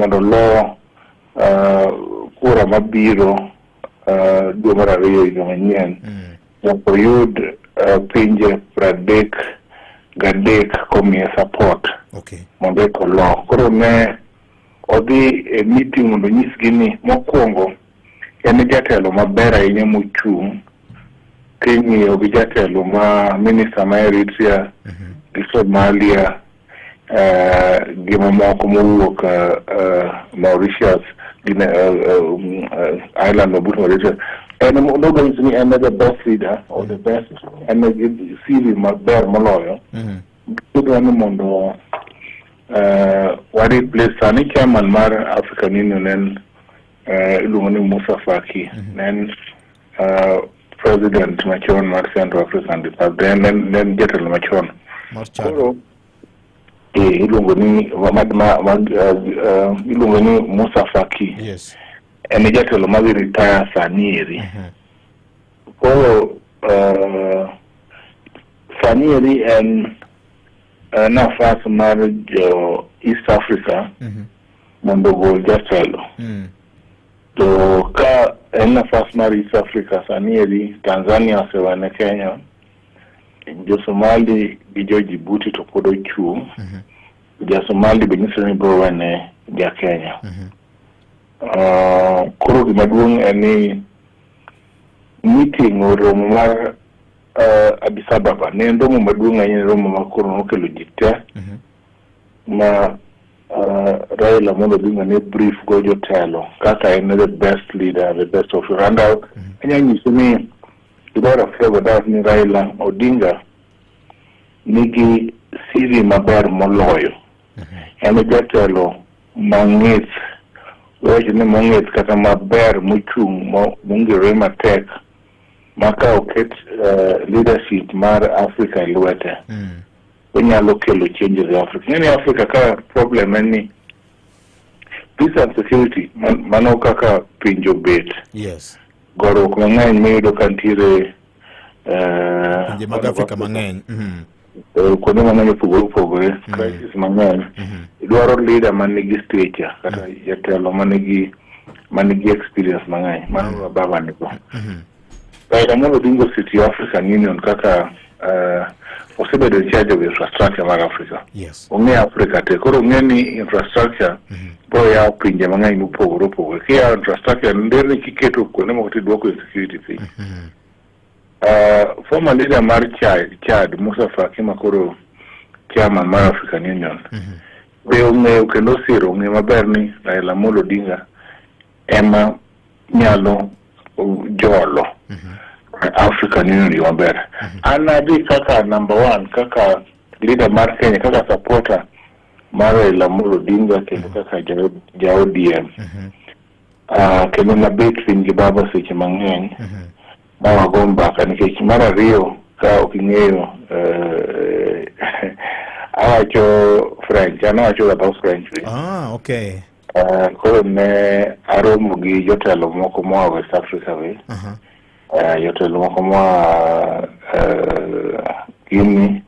mondo lo kura mabiro dwe mar ariyo higa manyien nyaka oyud pinje 33 komiye support mondo eko lo. Koro ne odhi e meeting mondo nyisgi ni mokwongo en jatelo maber ahinya mochung' king'iyo gi jatelo ma minister ma Eritrea gi Somalia gi mamoko mowuok Mauritius island of Mauritius. And nobody is the best leader or the best, and the CV maber moloyo. Kudwani mondo wari place ani chairman mar African Union en iluongo ni Musa Faki, then president machon mar Central African Republic, then jatelo machon. Koro iluongo ni Musa Faki. Yes. En jatelo madhi retire sanieri. Koro sanieri en nafas mar jo East Africa mondo gol jatelo. To ka en nafas mar East Africa sanieri, Tanzania osewane Kenya, jo Somali gi jo Djibouti to pod ochung', jo Somali be nyiso ni biro wane ja Kenya. Koro gima duong' en ni meeting romo mar Addis Ababa ne romo maduong' ahinya, romo ma koro nokelo ji te ma Raila mondo dhi ne brief go jotelo kaka en the best leader, the best of Rwanda. Anya nyiso ni without a favor that ni Raila Odinga nigi CV maber moloyo. En jatelo mang'ith, weche ni mong'ith kata maber mochung' mongere matek maka oket leadership mar Africa e lwete. Onyalo kelo changes in Africa. In Africa ka problem en ni peace and security mano kaka pinjo bet. Yes. Gorruok mang'eny miyudo ka ntiere pinje mag Africa mang'eny. Kuonde mang'eny opogore crisis mang'eny. Idwaro leader man nigi stature kata jatelo man nigi experience mang'eny. Mano baba niko. Raila Amolo Odinga osetiyo African Union kaka osebedo in charge of infrastructure mar Africa. Yes. Ong'e Africa te, koro ong'e ni infrastructure biro yawo pinje mang'eny mopogore opogore. Kiyawo infrastructure nderni kiketo kuonde moko tiduoko insecurity piny. Former leader mar Chad Musa Faki makoro chairman mar African Union be ong'eyo kendo osiro ong'e maber ni Raila Amolo Odinga ema nyalo jolo African Union maber. Anabi kaka number 1 kaka leader mar Kenya, kaka supporter mar Raila Amolo Odinga kendo kaka ja ODM. Kendo nabet piny gi baba seche mang'eny ma wago mbaka nikech mar ariyo ka ok ing'eyo awacho French, anawacho about French. Okay. Koro ne aromo gi jotelo moko moa West Africa we. Jotelo moko moa Guinea.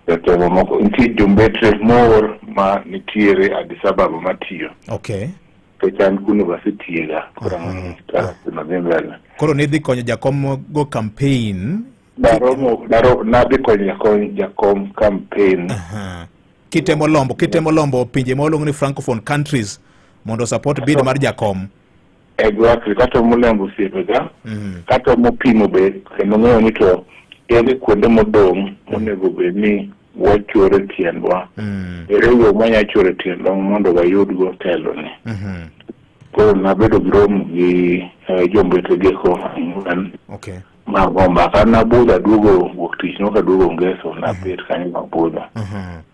Jotelo moko nitie jombetre mor ma nitiere Addis Ababa matiyo. Okay. Chan University ga koro ne dhi konyo jakom go campaign nabi konyo jakom campaign kitemo lombo pinje maoluongo ni francophone countries mondo support bid mar jakom. Exactly, kata molembo siepega kata mopimo be kendo ng'eyo ni to ere kuonde modong' monego bed ni wachore tiendwa. Ere yo manya chore tiendwa mondo wayudgo telo ni. Koro nabedo gi romo gi jombete geko okay magomba kana buda dugo wuok tich no ka dugo ngeso na bet kanyo mabuda.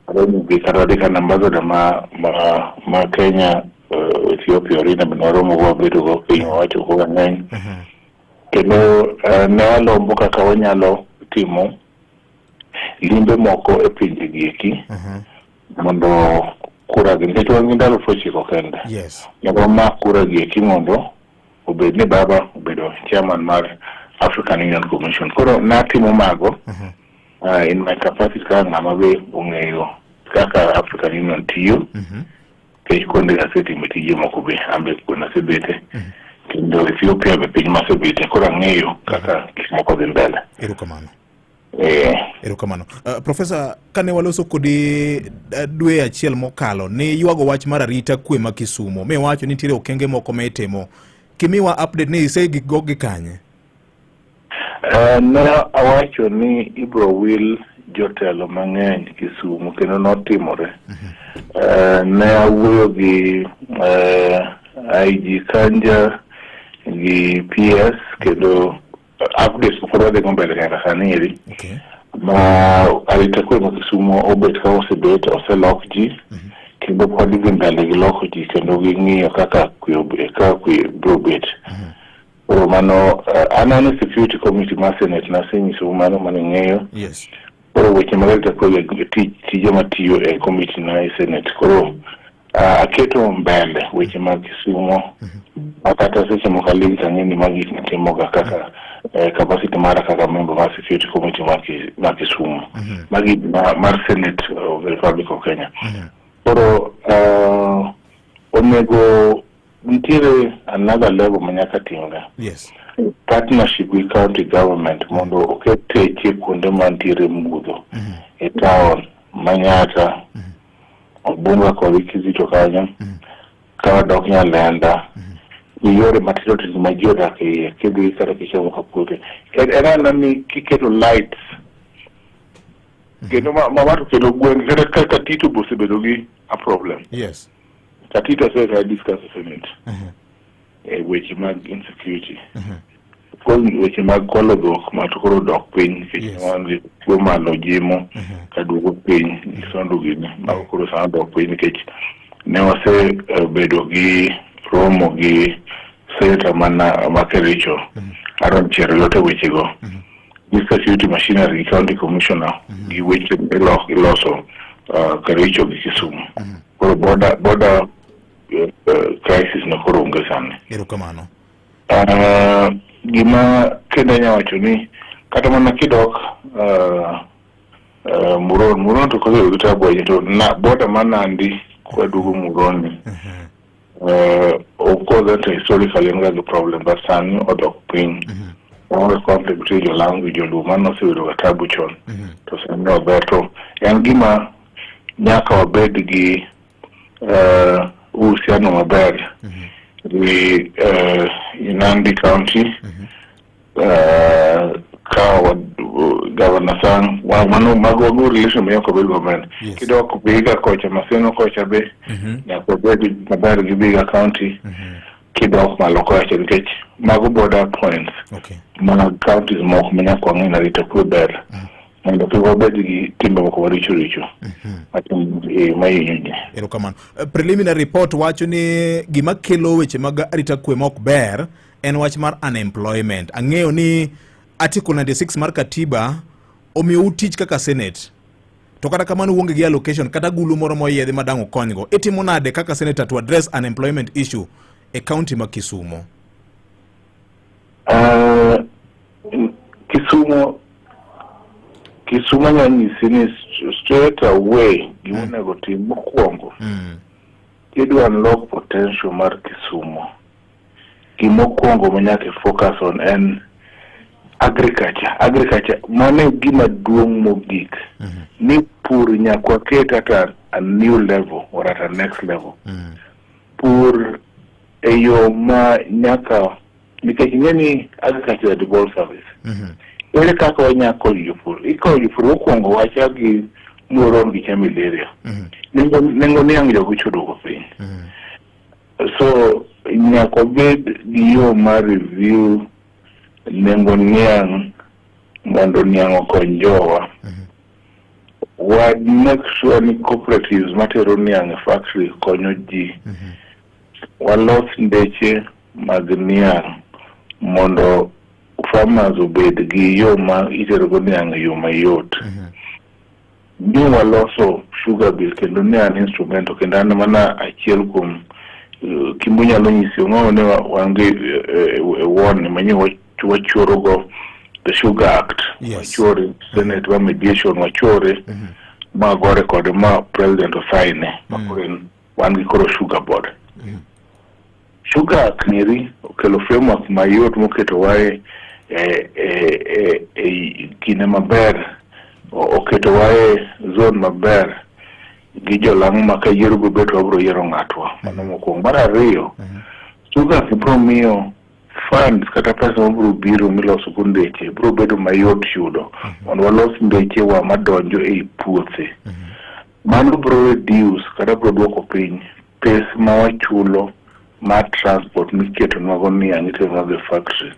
Romo gi kata ambassador ma Kenya Ethiopia rina binaromo go bedo go piny wacho ko ng'eny. Kendo ne walombo kaka wanyalo timo limbe moko e pinje gieki mondo kura gi nikech wan gi ndalo fochiko kende. Yes. Nyaka ma kura gieki mondo obed ni baba obedo chairman mar African Union Commission. Koro natimo mago in my capacity kaka ng'ama be ong'eyo kaka African Union tiyo. ke konde aseti mitije moko be ambe kuna sebete kendo Ethiopia be piny masebete kora ng'eyo kaka gik moko dhi mbele. Erokamano. Profesa, kane waloso kodi dwe achiel mokalo ni yuago wach mar arita kwe ma Kisumo, miwacho ni nitiere okenge moko ma itimo. Kimiwa update ni ise gik gi kanye? Ne awacho ni ibro wil jotelo mang'eny Kisumo kendo notimore. Ne awuoyo gi IG Kanja gi PS kendo updates pod wadhi mbele kaka sani eri. Ma arita kwe ma Kisumo obet ka osebet oselok ji kendo pod dhi mbele gi loko ji kendo ging'iyo kaka kwe bro bet. Mano anano security committee ma Senate na senyiso mano ng'eyo. Yes. Koro weche magarita kwe tije matiyo e committee na Senate. Koro aketo mbele weche mag Kisumo akata seche mokali tang'eni magi timoga kaka capacity mara kaka member mar security committee mar Kisumo magi mar Senate of the Republic of Kenya. Koro onego nitiere another level manyaka timga. Yes. Partnership with county government mondo okete kuonde mantiere mudho e town Manyata Bunga kod Kizito kanyo ka dok Nyalenda yore matindo tindo ma ji odak e kidhi kata kichomo Kapute era ni kiketo lights kendo mawato kendo gweng kata Tito bosebedo gi a problem. Yes. Tito says I discuss the Senate weche mag insecurity weche mag kwalo dhok matokoro dok piny nikech malo jimo kaduogo piny gisondo gini makoro sana dok piny nikech ne wasebedo gi romo gi senator ma Kericho Aaron Cheruiyot wechego gi security machinery county commissioner gi weche iloso Kericho gi Kisumu. Koro border crisis na koro onge sani. Erokamano. Gima kenda nyawacho ni kata mana kidok Muron to kozo utabu to na border manandi kwa dugu Muron of course that's historically a problem but sani odok piny always conflict between your language your lumano si udo tabu chon to sani obeto yan gima nyaka wabed gi uhusiano maber gi Nandi County ka Governor Sang mano mago relation ma yoko bedo maber kidok Vihiga kocha Maseno kocha be nyaka bedo maber gi Vihiga County kidok malo kocha nikech mago border points mana counties moko manyaka wang'e na rito kwe ber mondo kik wabed gi timbe moko maricho mahinyo. Erokamano. Preliminary report wacho ni gima kelo weche mag arita kwe ma ok ber en wach mar unemployment. Ang'eyo ni Article 96 mar katiba omiyo tich kaka Senate. To kata kamano uonge gi allocation kata gulu moro moyiedhi madang' okonygo. Itimo nade kaka Senator to address unemployment issue e county ma Kisumo? Kisumo nyanyisi ni straight away giwonego tim mokwongo kidwa unlock potential mar Kisumo gimokwongo manyaka focus on en agriculture mane gima duong' mogik ni pur nyaka ket at a new level or at a next level pur eyo ma nyaka nikech ng'eni agriculture devolved service ere kaka wanyako yupur yupur mokwongo wacha gi Muron gi Chamileria nengo niang' jogo chudo go piny so nyaka bed gi yo mar review nengo niang' mondo niang' okony jowa wa make sure ni cooperatives matero niang' e factory konyo ji walos ndeche mag niang' mondo farmers obed gi yo ma iterogo niang' e yo mayot ni waloso sugar bill kendo ne an instrumento kendo an mana achiel kuom kimunyalo nyisi ng'o ne wange won manyo wachorogo the Sugar Act wachore Senate wa mediation wachore magore kod ma president osaine makoren wan gi koro sugar board. Sugar kniri okelo framework mayot moketo wae kine maber, oketo wae zone maber gi jolang' ma ka yiero go beto wabro yiero ng'atwa. Mano mokwongo. Mar ariyo, sugar biro miyo funds kata pesa mabiro biro miloso go ndeche biro bedo mayot yudo mondo walos ndeche wa madonjo ei puothe. Mano biro reduce kata biro duoko piny pes ma wachulo mar transport miketo nwago niang' itero e factory.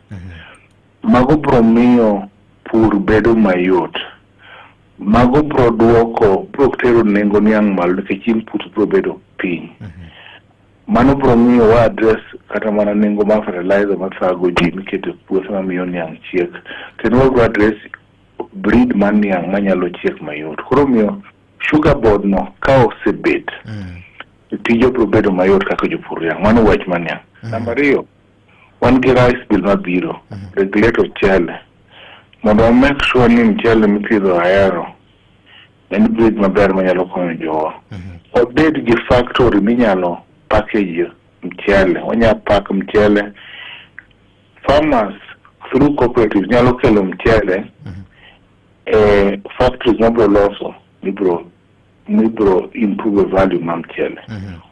Mago biro miyo pur bedo mayot. Mago biro duoko, biro tero nengo niang' malo nikech input biro bedo piny. Mano biro miyo wa address kata mana nengo mar fertilizer mathago ji miketo puothe mamiyo niang' chiek. Kendo wabiro address breed mar niang' manyalo chiek mayot. Koro miyo sugar board no ka osebet tijo biro bedo mayot kaka jopur niang'. Mano wach mar niang'. Namba ariyo, wan gi rice bill mabiro, regulator chele. Mondo make sure ni mchele mipidho Ahero en breed maber manyalo konyo jowa. Wabed gi factory minyalo package mchele, wanya pack mchele. Farmers through cooperatives nyalo kelo mchele factories mabro loso mibro improve value ma mchele.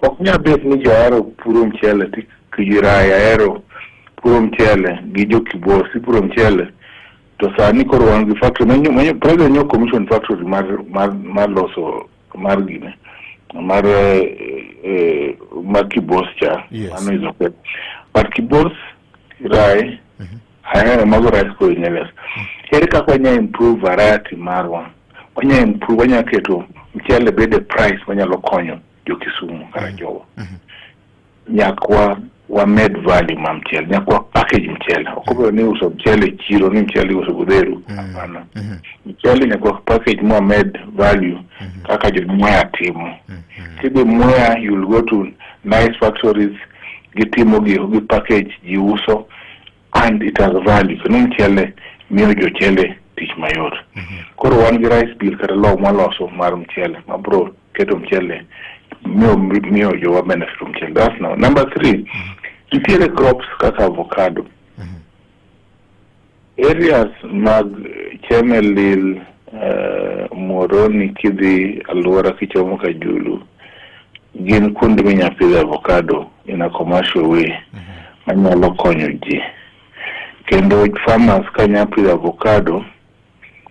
Ok nya bet ni jo Ahero puro mchele kijiraya Ahero puro mchele gi jo Kibos puro mchele to sani koro wan gi factory manyo president nyo commission factory mar loso mar gine mar Kibos cha. Ano is okay. But Kibos rai Ahero mago rice ko inyeles. Here kaka wanya improve variety marwa. Wanya improve, wanya keto mchele bede price wanyalo konyo jo Kisumu kara jowa. Nyakwa wa made value ma mchele, nyakwa package mchele. Okubwa ni uso mchele chiro, ni mchele uso guderu. Mchele nyakwa package more made value kaka jo mwaya timu. Tibi mwaya, you'll go to nice factories, gitimo gi package jiuso, and it has value. Kano mchele, miyo jo chele tich mayot. Koro wan gi rice bill kata law maloso mar mchele, mabro keto mchele miyo jowa benefit mchele. That's now. Number 3, nitiere crops kaka avocado. Areas mag Chemelil, Moroni, Kidhi, Alwara, Kichomo, Kajulu, gin kuonde minya pidho avocado in a commercial way. Manyalo konyo ji. Kendo farmers kanya pidho avocado,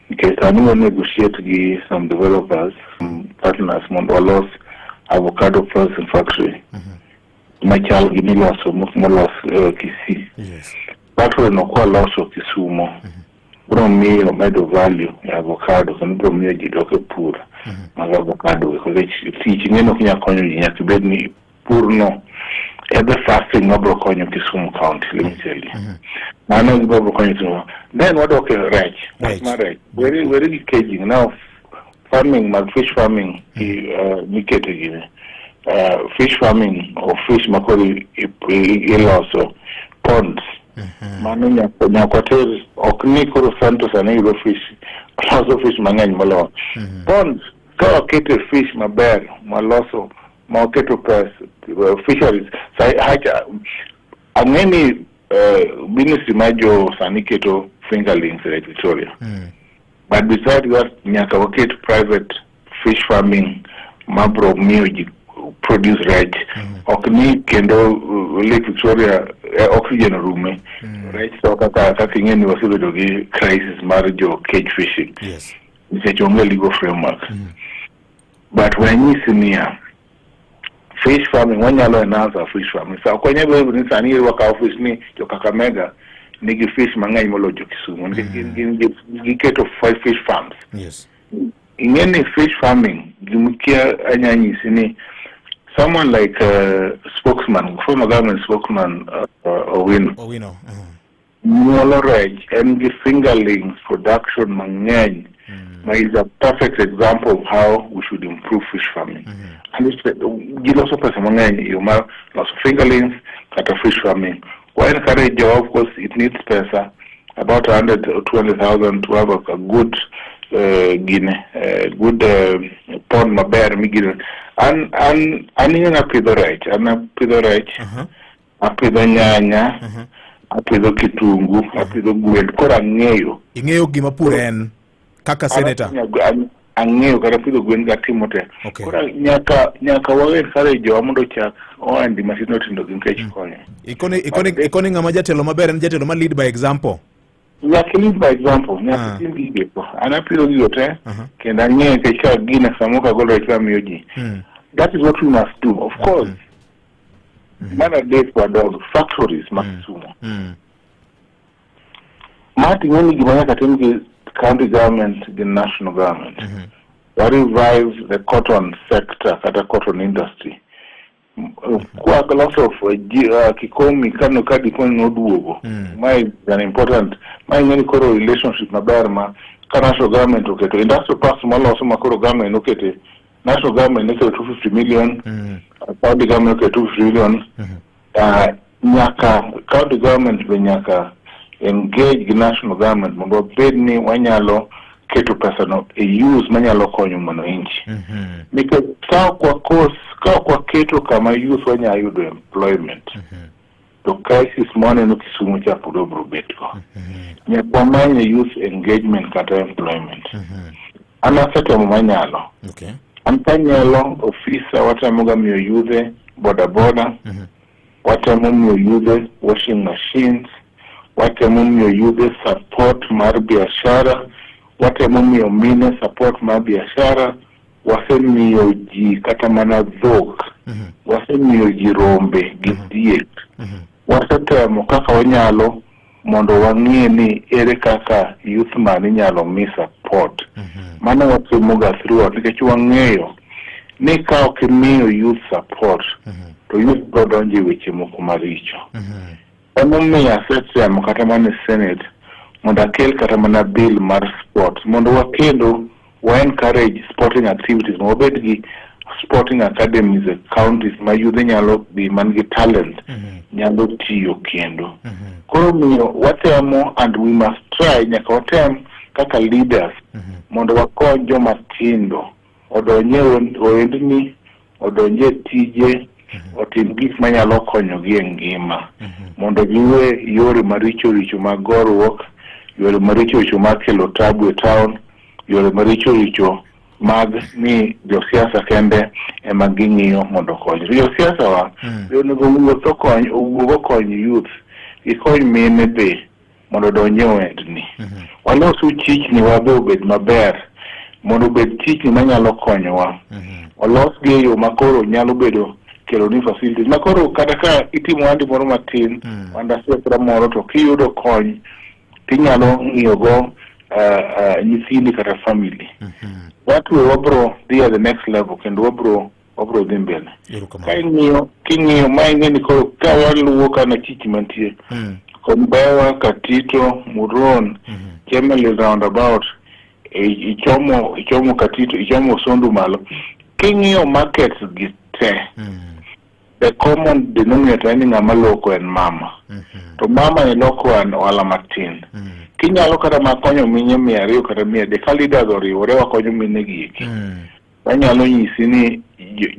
because I will negotiate with some developers, partners, mondo avocado processing factory. Machal gini loso molos Kisii. Yes. Factory no kwa loso Kisumo. Bro miyo medo value ya avocado, kani bro miyo jidoke pur mag avocado. Because teaching no kinya konyo jinya kibed ni pur no the first thing no bro konyo Kisumu County, let me tell you. Nano bro konyo Kisumu. Then what okay, right? Very caging now. Farming, fish farming, fish farming or fish makori also ponds. Mano nyakwateri okni kuro santos anayudo fish, also fish mangany malo. Ponds, kawa kete fish maber, maloso, maoketo press, fisheries. Angeni business majo saniketo fingerlings at Victoria. But besides that, nyaka waket private fish farming mabro miyo produce right. Okni kendo Lake Victoria oxygen room right so kaka ingeni wasido dogi crisis marjo cage fishing. Yes. It's a legal framework. But when you see near fish farming, when you learn fish farming, so kwenye bwe sani waka fish ni jo Kakamega nigi fish mangai molo jo Kisumu. Get of 5 fish farms. Yes. In any fish farming, gimukia anyanyi sini someone like spokesman, former government spokesman Owino. Mwolo Reg and the fingerlings production mangany is a perfect example of how we should improve fish farming. And it's giloso pesa mangany yuma lots of fingerlings kata fish farming. Why encourage job? Of course, it needs pesa, about 100 or 200,000 to have a good gine good pond maber migino an ing'e apidho rech apidho nyanya apidho kitungu apidho gwen koro ing'eyo gima pur en kaka senator ang'eyo kata pidho gwen gatimo te koro nyaka wawer kare jowa mondo chak ohandi matindo tindo gi nikech konyo ikoni ng'ama jatelo maber en jatelo ma lead by example nyaka lead by example nyaka tim gigo an apidho gigo te kendo ang'eyo nikech ka gina samo kagolo rech mamiyo ji that is what we must do of course mana days for dog factories makisumo mati ng'eni gima nyaka tim gi county government the national government revive the cotton sector kata cotton industry kwa a lot of kikomi kano kadi kon noduogo my an important my ng'eni koro relationship maber ma ka national government oketo industrial parks maloso ma koro government okete national government oketo 250 million county government oketo 250 million nyaka county government be nyaka engage the national government mondo bed ni wanyalo keto pesa no e use manyalo konyo mono inchi because ka kwa keto kama youth wanyalo yudo employment to crisis money no Kisumu cha podobro betko nyakwa manye youth engagement kata employment ana setemo manyalo antanyalo officer watamoga miyo youth boda watemo miyo youth washing machines watemo miyo youth support mar biashara watemo miyo mine support mar biashara wasemiyo ji kata mana dhok wasemiyo ji rombe gi diek wasetemo kaka wanyalo mondo wang'e ni ere kaka youth man inyalo mi support mana watimoga throughout nikech wang'eyo ni ka ok imiyo youth support to youth biro donjo e weche moko maricho emomiyo asetemo kata mana Senate mondo akel kata mana bill mar sport mondo wakendo wa encourage sporting activities mondo wabed gi sporting academies e counties ma youth nyalo bi man gi talent nyalo tiyo kendo koro miyo watemo and we must try nyaka watem kaka leaders mondo wakony joma tindo odonje ohendni odonje tije otim gik manyalo konyogi e ngima mondo giwe yore maricho mag goruok yore maricho mag kelo tabu e town yore maricho mag ni josiasa kende ema ging'iyo mondo kony josiasa wa onego wuotho kony youth ikony mine be mondo donje ohendni walosu chichni wabe obed maber mondo obed chichni manyalo konyowa olosgi e yo makoro nyalo bedo kelo ni facilities makoro kata ka itimo andi moro matin andasiekra moro to kiyudo kony tinyalo ng'iyogo nyithindi kata family watu wabro dhi at the next level kendo wabro dhi mbele king'iyo ma ing'eni koro ka waluwo kana chichi mantie Kombewa, Katito, Muron, Kemeli roundabout, ichomo Katito, ichomo Sondu malo. King'iyo markets gite. The common denominator ni ng'ama loko en mama. To mama ni loko en wala matin. Kinyalo kata makonyo minye 200 kata 100 ka leaders oriwore wakonyo mine giki. Wanyalo nyisi ni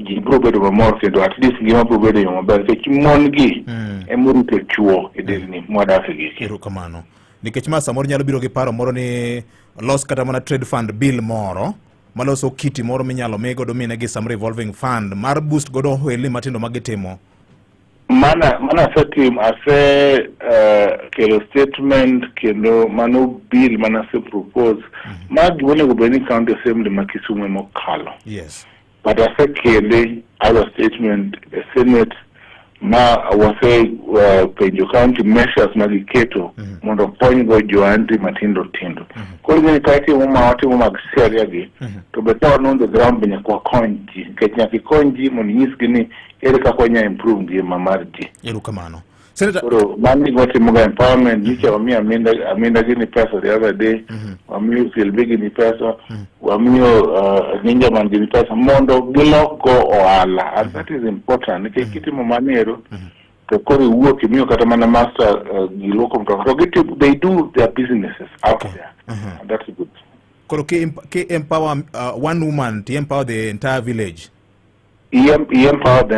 ji biro bedo mamor kendo at least ngima biro bedo yo maber nikech mon gi emorito chuo e delni mwadak giki. Erokamano. Nikech ma samoro nyalo biro gi paro moro ni los kata mana trade fund bill moro maloso kiti moro minyalo mi godo mine gi some revolving fund mar boost godo ohelni matindo magitimo. Mana setim ase kelo statement kendo mano bill mana se propose magi wonego beni county assembly ma Kisumu mokalo. Yes. But ase kele other statement senate ma wase penjo county measures magiketo mondo kony go joanti matindo tindo. Koro ni kaiti watimo mag seria gi to better on the ground benya kwa konji kenya kikonji mondo nyisgi ni ere ka konya improve ngima mar ji. Erokamano. Senator, so mani goti muga empowerment nicha wamia aminda gini pesa the other day wamio Silbi gini pesa wamio Ninja Man gini pesa mondo giloko oala and that is important kiti mumanero to kori uo kimio kata mana master giloko mtoka so they do their businesses out there and that's good. Koro ki empower one woman to empower the entire village. He empowered the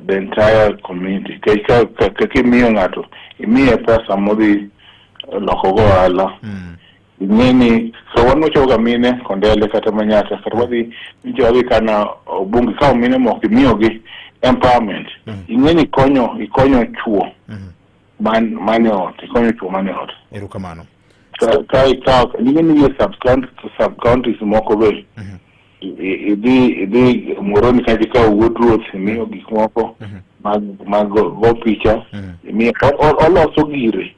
entire community. Kaki miyo ngato, imiye pesa modi lokogo ala. Nini, so one mucho gamine kondele kata manyata. Karwadi njogi kana bungi kao mine mo kimiyo gi empowerment. Ingeni ikonyo chuo. Mane ot, ikonyo chuo mane ot. Erukamano. Ingeni ye sub-counties moko be. Idi moroni kajika Woodrow miyo gik moko mag go picha miyo oloso gire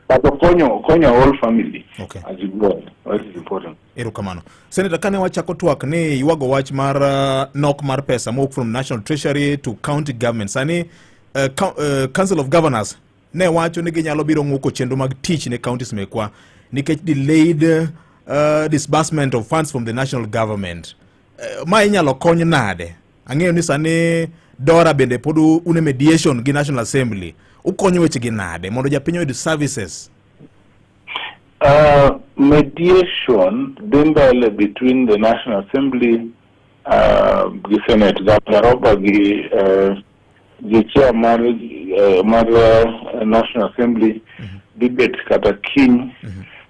but konyo whole family as you go. That is important. Erukamano. Senator, kane wachako twak ni yuago wach mar nok mar pesa mowuok from National Treasury to county government. Sani Council of Governors ne wacho ni ginyalo biro ng'uko chenro mag tich ne counties mekwa nikech delayed disbursement of funds from the national government. Ma inyalo kony nade? Ang'eyo ni sani Dora bende podu une mediation gi National Assembly. Ukonyo weche gi nade mondo japinyo yud services? Mediation dimbele between the National Assembly gi Senate Gaparoba gi chair mar National Assembly debate kata king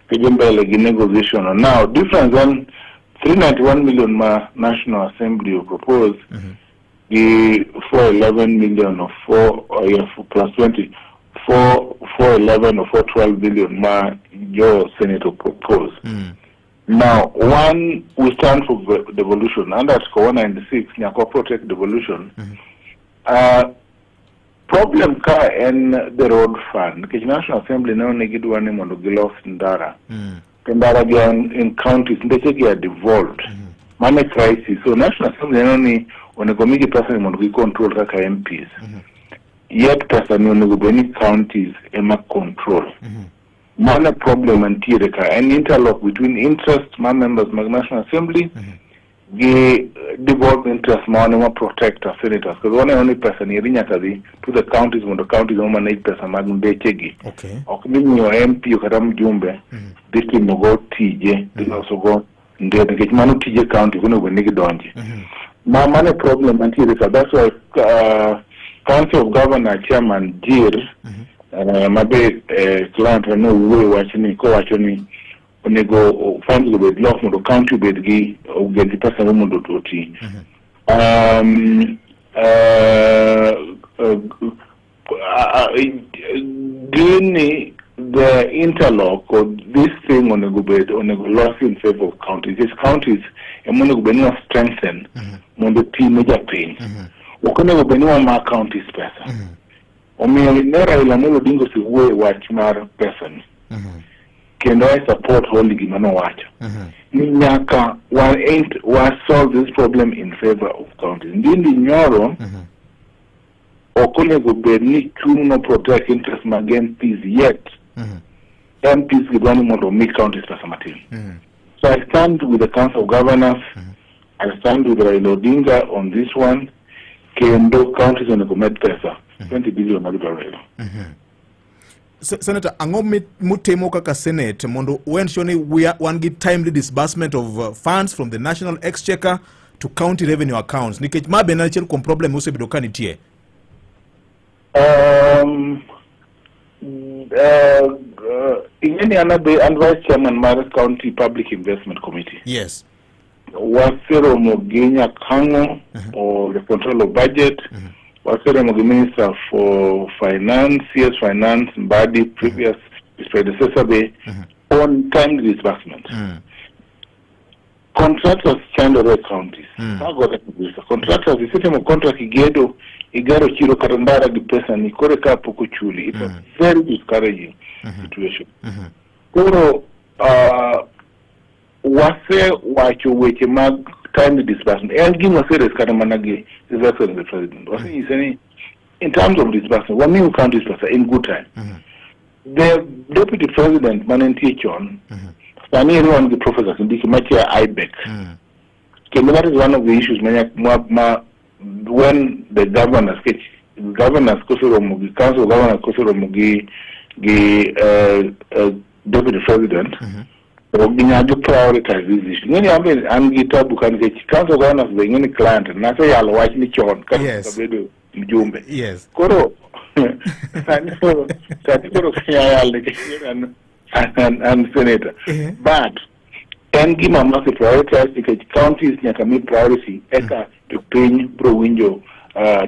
Kijimbele negotiation. Now, difference on 391 million ma National Assembly will propose the 411 million or 4 plus 20, 411 or 412 billion ma your Senator propose. Now, one we stand for devolution under Article 196, Nyako protect devolution. Problem ka and the road fund. The National Assembly now negid one mondo gilos ndara. Ndara again in counties they are devolved. Money crisis. So National Assembly now ni onegomigi person mondo gi control kaka MPs. Yet person onegobeni counties ema control. Money problem and tireka and interlock between interest members of National Assembly. The devolved interest money more protect our senators because one only person irinyakadi to the counties when the counties only manage person magndechegi. Okay. Okini your MP ukatamu jumbe this team go TJ this also go ndio get manu TJ county kuno wenegi donji. Ma money problem until that's why Council of Governor Chairman Jir mabe client no we watching ko watching onego funds go be lock mondo county bed gi get the person mondo toti gini the interlock or this thing onego loss in favor of counties. These counties mondo be no strengthen mondo team major pain okonego be no ma counties pesa omiyo nera ila molo dingo si we watch mar person kendo I support holy gimano wacho. Nyaka wa solve this problem in favor of counties. Ndindi nyoro okonego bedni no protect interest against peace yet. MPs gidwani mondo make counties pesa matin. So I stand with the Council of Governors. I stand with Raila Odinga on this one. Kendo counties onego med pesa 20 billion Raila. Senator, ango mutemo kaka Senate mondo ensure ni we one get timely disbursement of funds from the national exchequer to county revenue accounts. Nikech mabe na chel kom problem usebedo kanitie. Ingeni anabe and vice chairman mar county public investment committee. Yes. Wasero Mogenya Kango or the control of budget. Wasere Mogi Minister for Finance, CS Finance, Mbadi, previous his predecessor be on timely disbursement. Contractors change the counties. Contractors the system of contract igaro chiro karandara di pesa ni kore ka poko chuli. It's a very discouraging situation. Koro wase wacho weche mag timely disbursement. And give us a Karamanagi, the vessel of the president. Was he saying, in terms of disbursement, one new counties in good time. The deputy president, Manenti Chon, standing one of the professors in Dikimatia IBEC. That is one of the issues when the governors, Council of Governors, deputy president, or being able to prioritize this issue. Many I mean, I'm get up can get council governors being any client, and I say I'll watch me chon. Yes. Yes. Koro, and senator, but and give a massive prioritize because counties can meet priority. Eka to pay pro window.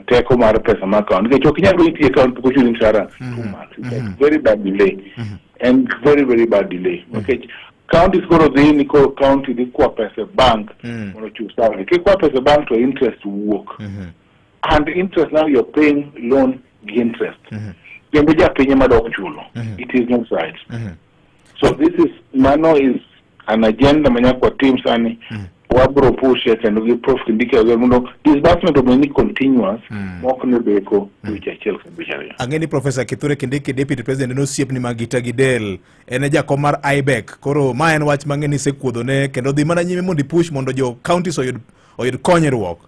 Take home our person account. They talking about the account because you didn't 2 months. Very bad delay, and very very bad delay. Okay, county is going to the Nico County the co-op as a bank. Want to choose salary. Co-op as a bank to interest to work, and the interest now you're paying loan interest. It is no side. So this is Mano is an agenda manya kwa team sani. Wabro push it and we profit indicate disbursement of any continuous mokne beko which achel kabishari. Angeni Professor Kithure Kindiki Deputy President no siep ni Magita Gidel eneja komar IBEC koro ma en wach mangeni sekuodho ne kendo dhi mana nyime mondo push mondo jo counties oyud konyruok.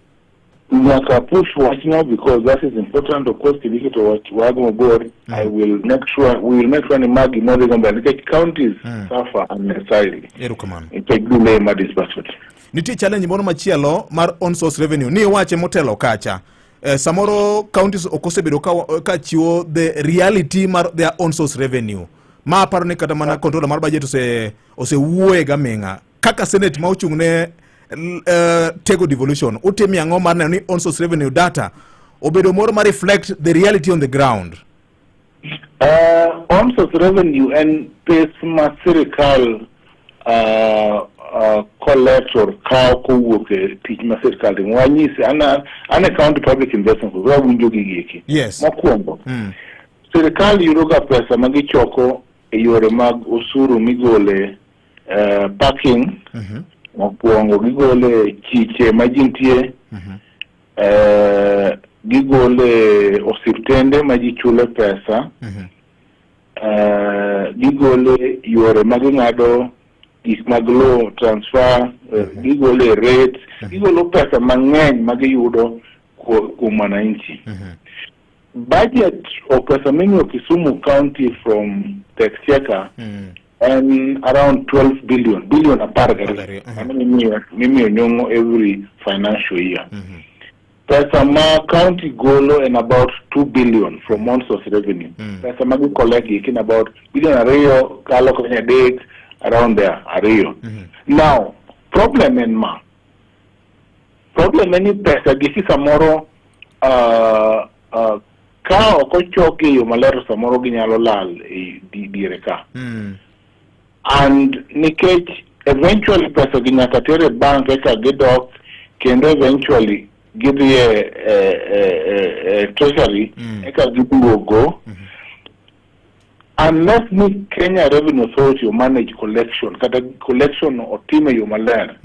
Nyaka push watch now because that is important. Of course, Kindiki to watch Wagmo board. I will make sure we will make sure ni magi more than the counties suffer unnecessarily. Erukamano. It take delay my disbursement. Nitie challenge moro machielo mar on source revenue ni wache motelo kacha samoro counties okosebedo ka chiwo the reality mar their on source revenue ma paro ni kata mana controller mar budget ose wuoye ga menga kaka senate ma ochung ne tego devolution utemi ango mar ni on source revenue data obedo moro ma reflect the reality on the ground. On source revenue and pes ma sirikal collect or cow co-work teach my circle wanyisi ana county public investment kwa winjo gigiki yes makwongo serikali yuroga pesa magichoko yore mag usuru migole parking makwongo gigole chiche majintie gigole osiptende majichule pesa gigole yore magingado Ismaglo transfer, gigole rates, gigolo pesa mang'eny magiyudo kuom wananchi. Budget of pesa mingi Kisumu County from Texteka and around 12 billion apart. Mimi onyongo every financial year. Pesa ma county golo and about 2 billion from one source revenue. Pesa magi collect in about billion ariyo kalo kanya date. Around there, Ario. Now, problem in pesa gisi samoro ka okochoke yo malero samoro ginyalo lal direka. And nikech eventually pesa ginyaka tere bank eka gidok kendo eventually gidhi treasury eka giduogo. Unless me Kenya Revenue Authority or manage collection or team you maler.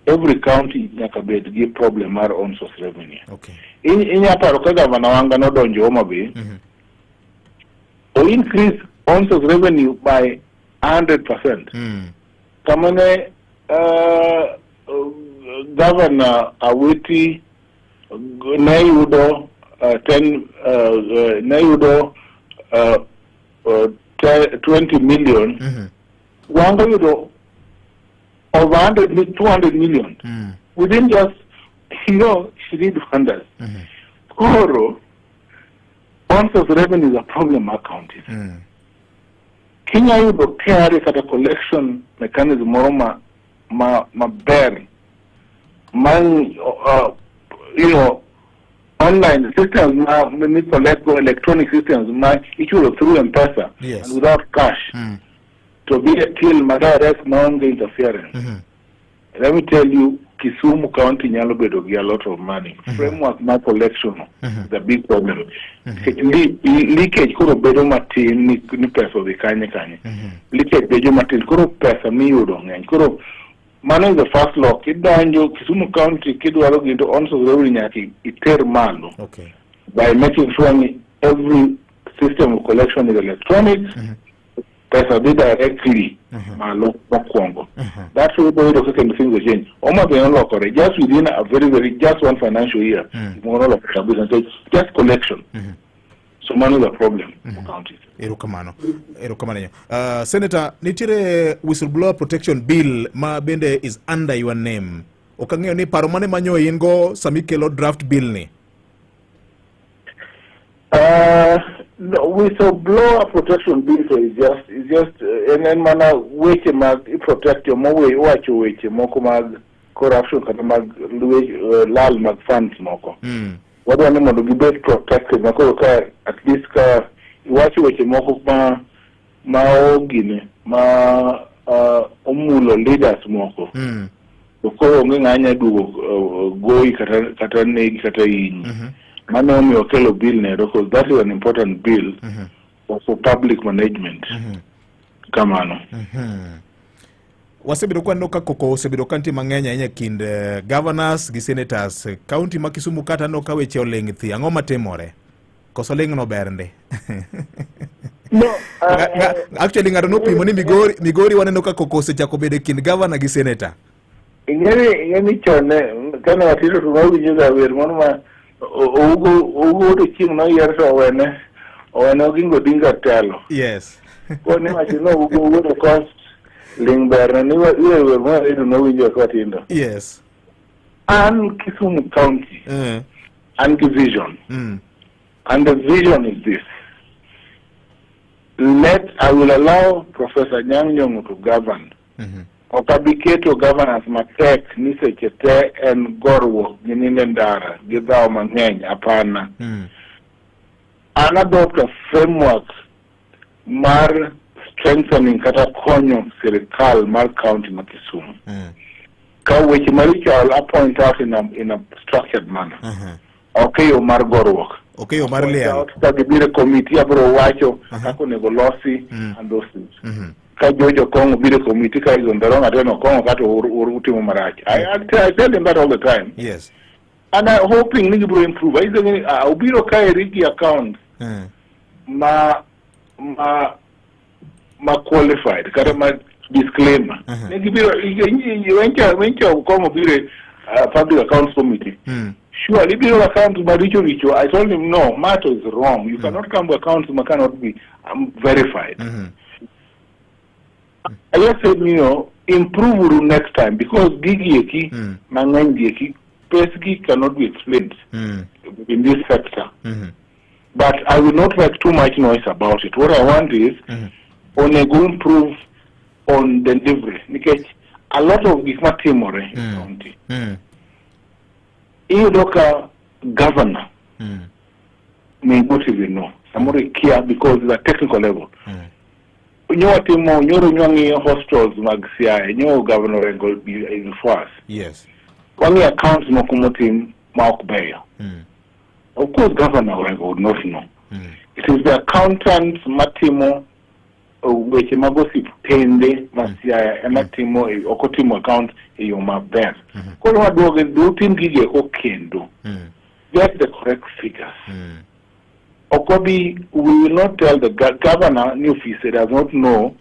Every county nyakabed give problem our own source revenue. Okay. In yaparo ka governor wanga no donjo Homa Bay. Or increase own source revenue by 100%. Kamane Governor Awiti Nayudo 20 million, over 200 million. Within just, she need wonders. Koro, on source revenue is a problem account. Kenya yudo carry kata collection mechanism moro ma bear man online systems now we collect electronic systems issue through M-Pesa and without cash to be till direct non interference. Let me tell you, Kisumu County nyalo bedo gi a lot of money. Framework my collection is a big problem. Leakage kuro bedo matin ni pesa odhi kanye. Leakage bedo matin kuro pesa miyudo ng'eny. Kuro mano is the first law. Kidonjo Kisumu County kidwaro gindo on source revenue nyaki iter malo. Okay. By making sure every system of collection is electronic. Pesa be directly malo makwongo. That's why the second thing will change. Homa Bay no lokore just within a very just one financial year. More of just collection. So money is a problem for counties. Erokamano. Senator, nitire whistleblower protection bill ma bende is under your name. Okang'eyo ni paro mane manyo ingo sami kelo draft bill ni? No, whistleblower protection bill is just and then mana weche mag protect your way wacho weche moko mag corruption kata mag lal mag funds moko. Wadwa ni mondo gibet protected mako ka at least ka wacho weche moko ma ogine ma omulo leaders moko. Ko onge ng'anya dugo goyi kata negi kata inyi. Mane omiyo kelo bill ne because that is an important bill for public management. Kamano. Wasebedo kwa noka koko osebedo kanti mang'eny ahinya kind governors gi senators. County ma Kisumu kata noka weche oleng' thi. Ang'o matimore? Koso leng' no bernde. No, actually ng'ato nopimo ni Migori waneno ka koko osechako bedo kind governor gi senator. Ingeni chone kana watiro tunawinjo ga wer mono ma ogo to chieng' no yer to owene ogingo dinga telo. Yes. Kone machino ugo to cost lingberna ni wer mono edo nawinjo ka tindo. Yes. An Kisumu County. And the vision. And the vision is this. I will allow Professor Nyang' Nyong'o to govern. Okabiketo governors matek ni sechete en gorwo gininde ndara gidhao mang'eny apana. An adopt a framework mar strengthening kata konyo sirikal mar county ma Kisumu. Ka weche maricho I'll point out in a structured manner. Okay, mar gorwok. Okay, mar liel. Ka gibire committee abro wacho kako nego losi and those things. Ka Jojo Kongo bire committee ka izo ndaro ngateno Kongo kato urutimo marachi. I tell them that all the time. Yes. And I'm hoping nigi bro improve. Izo ngini ubiro ka erigi account ma qualified kata ma disclaimer. Nigi biro wencha Kongo bire public accounts committee. Sure, liberal account richo. I told him no, matter is wrong. You cannot come to accounts that cannot be verified. I just said, improve next time because gigi mang'eny pesgi cannot be explained in this sector. But I will not make too much noise about it. What I want is onego improve on delivery. Because a lot of gikma timore in county. Iyodoka governor may not even know. Somebody care because it's a technical level. Nyoro hostels magsia, nyo governor will be in force. Yes. Wangi accounts no kumotim Mark Bayer. Of course governor would not know. It is the accountants matimo which magosi tende masia ematimo okotimo account iyo maber. Kono wadoge do tim gige okendo. Get the correct figures. Okobi, we will not tell the governor, new officer does not know,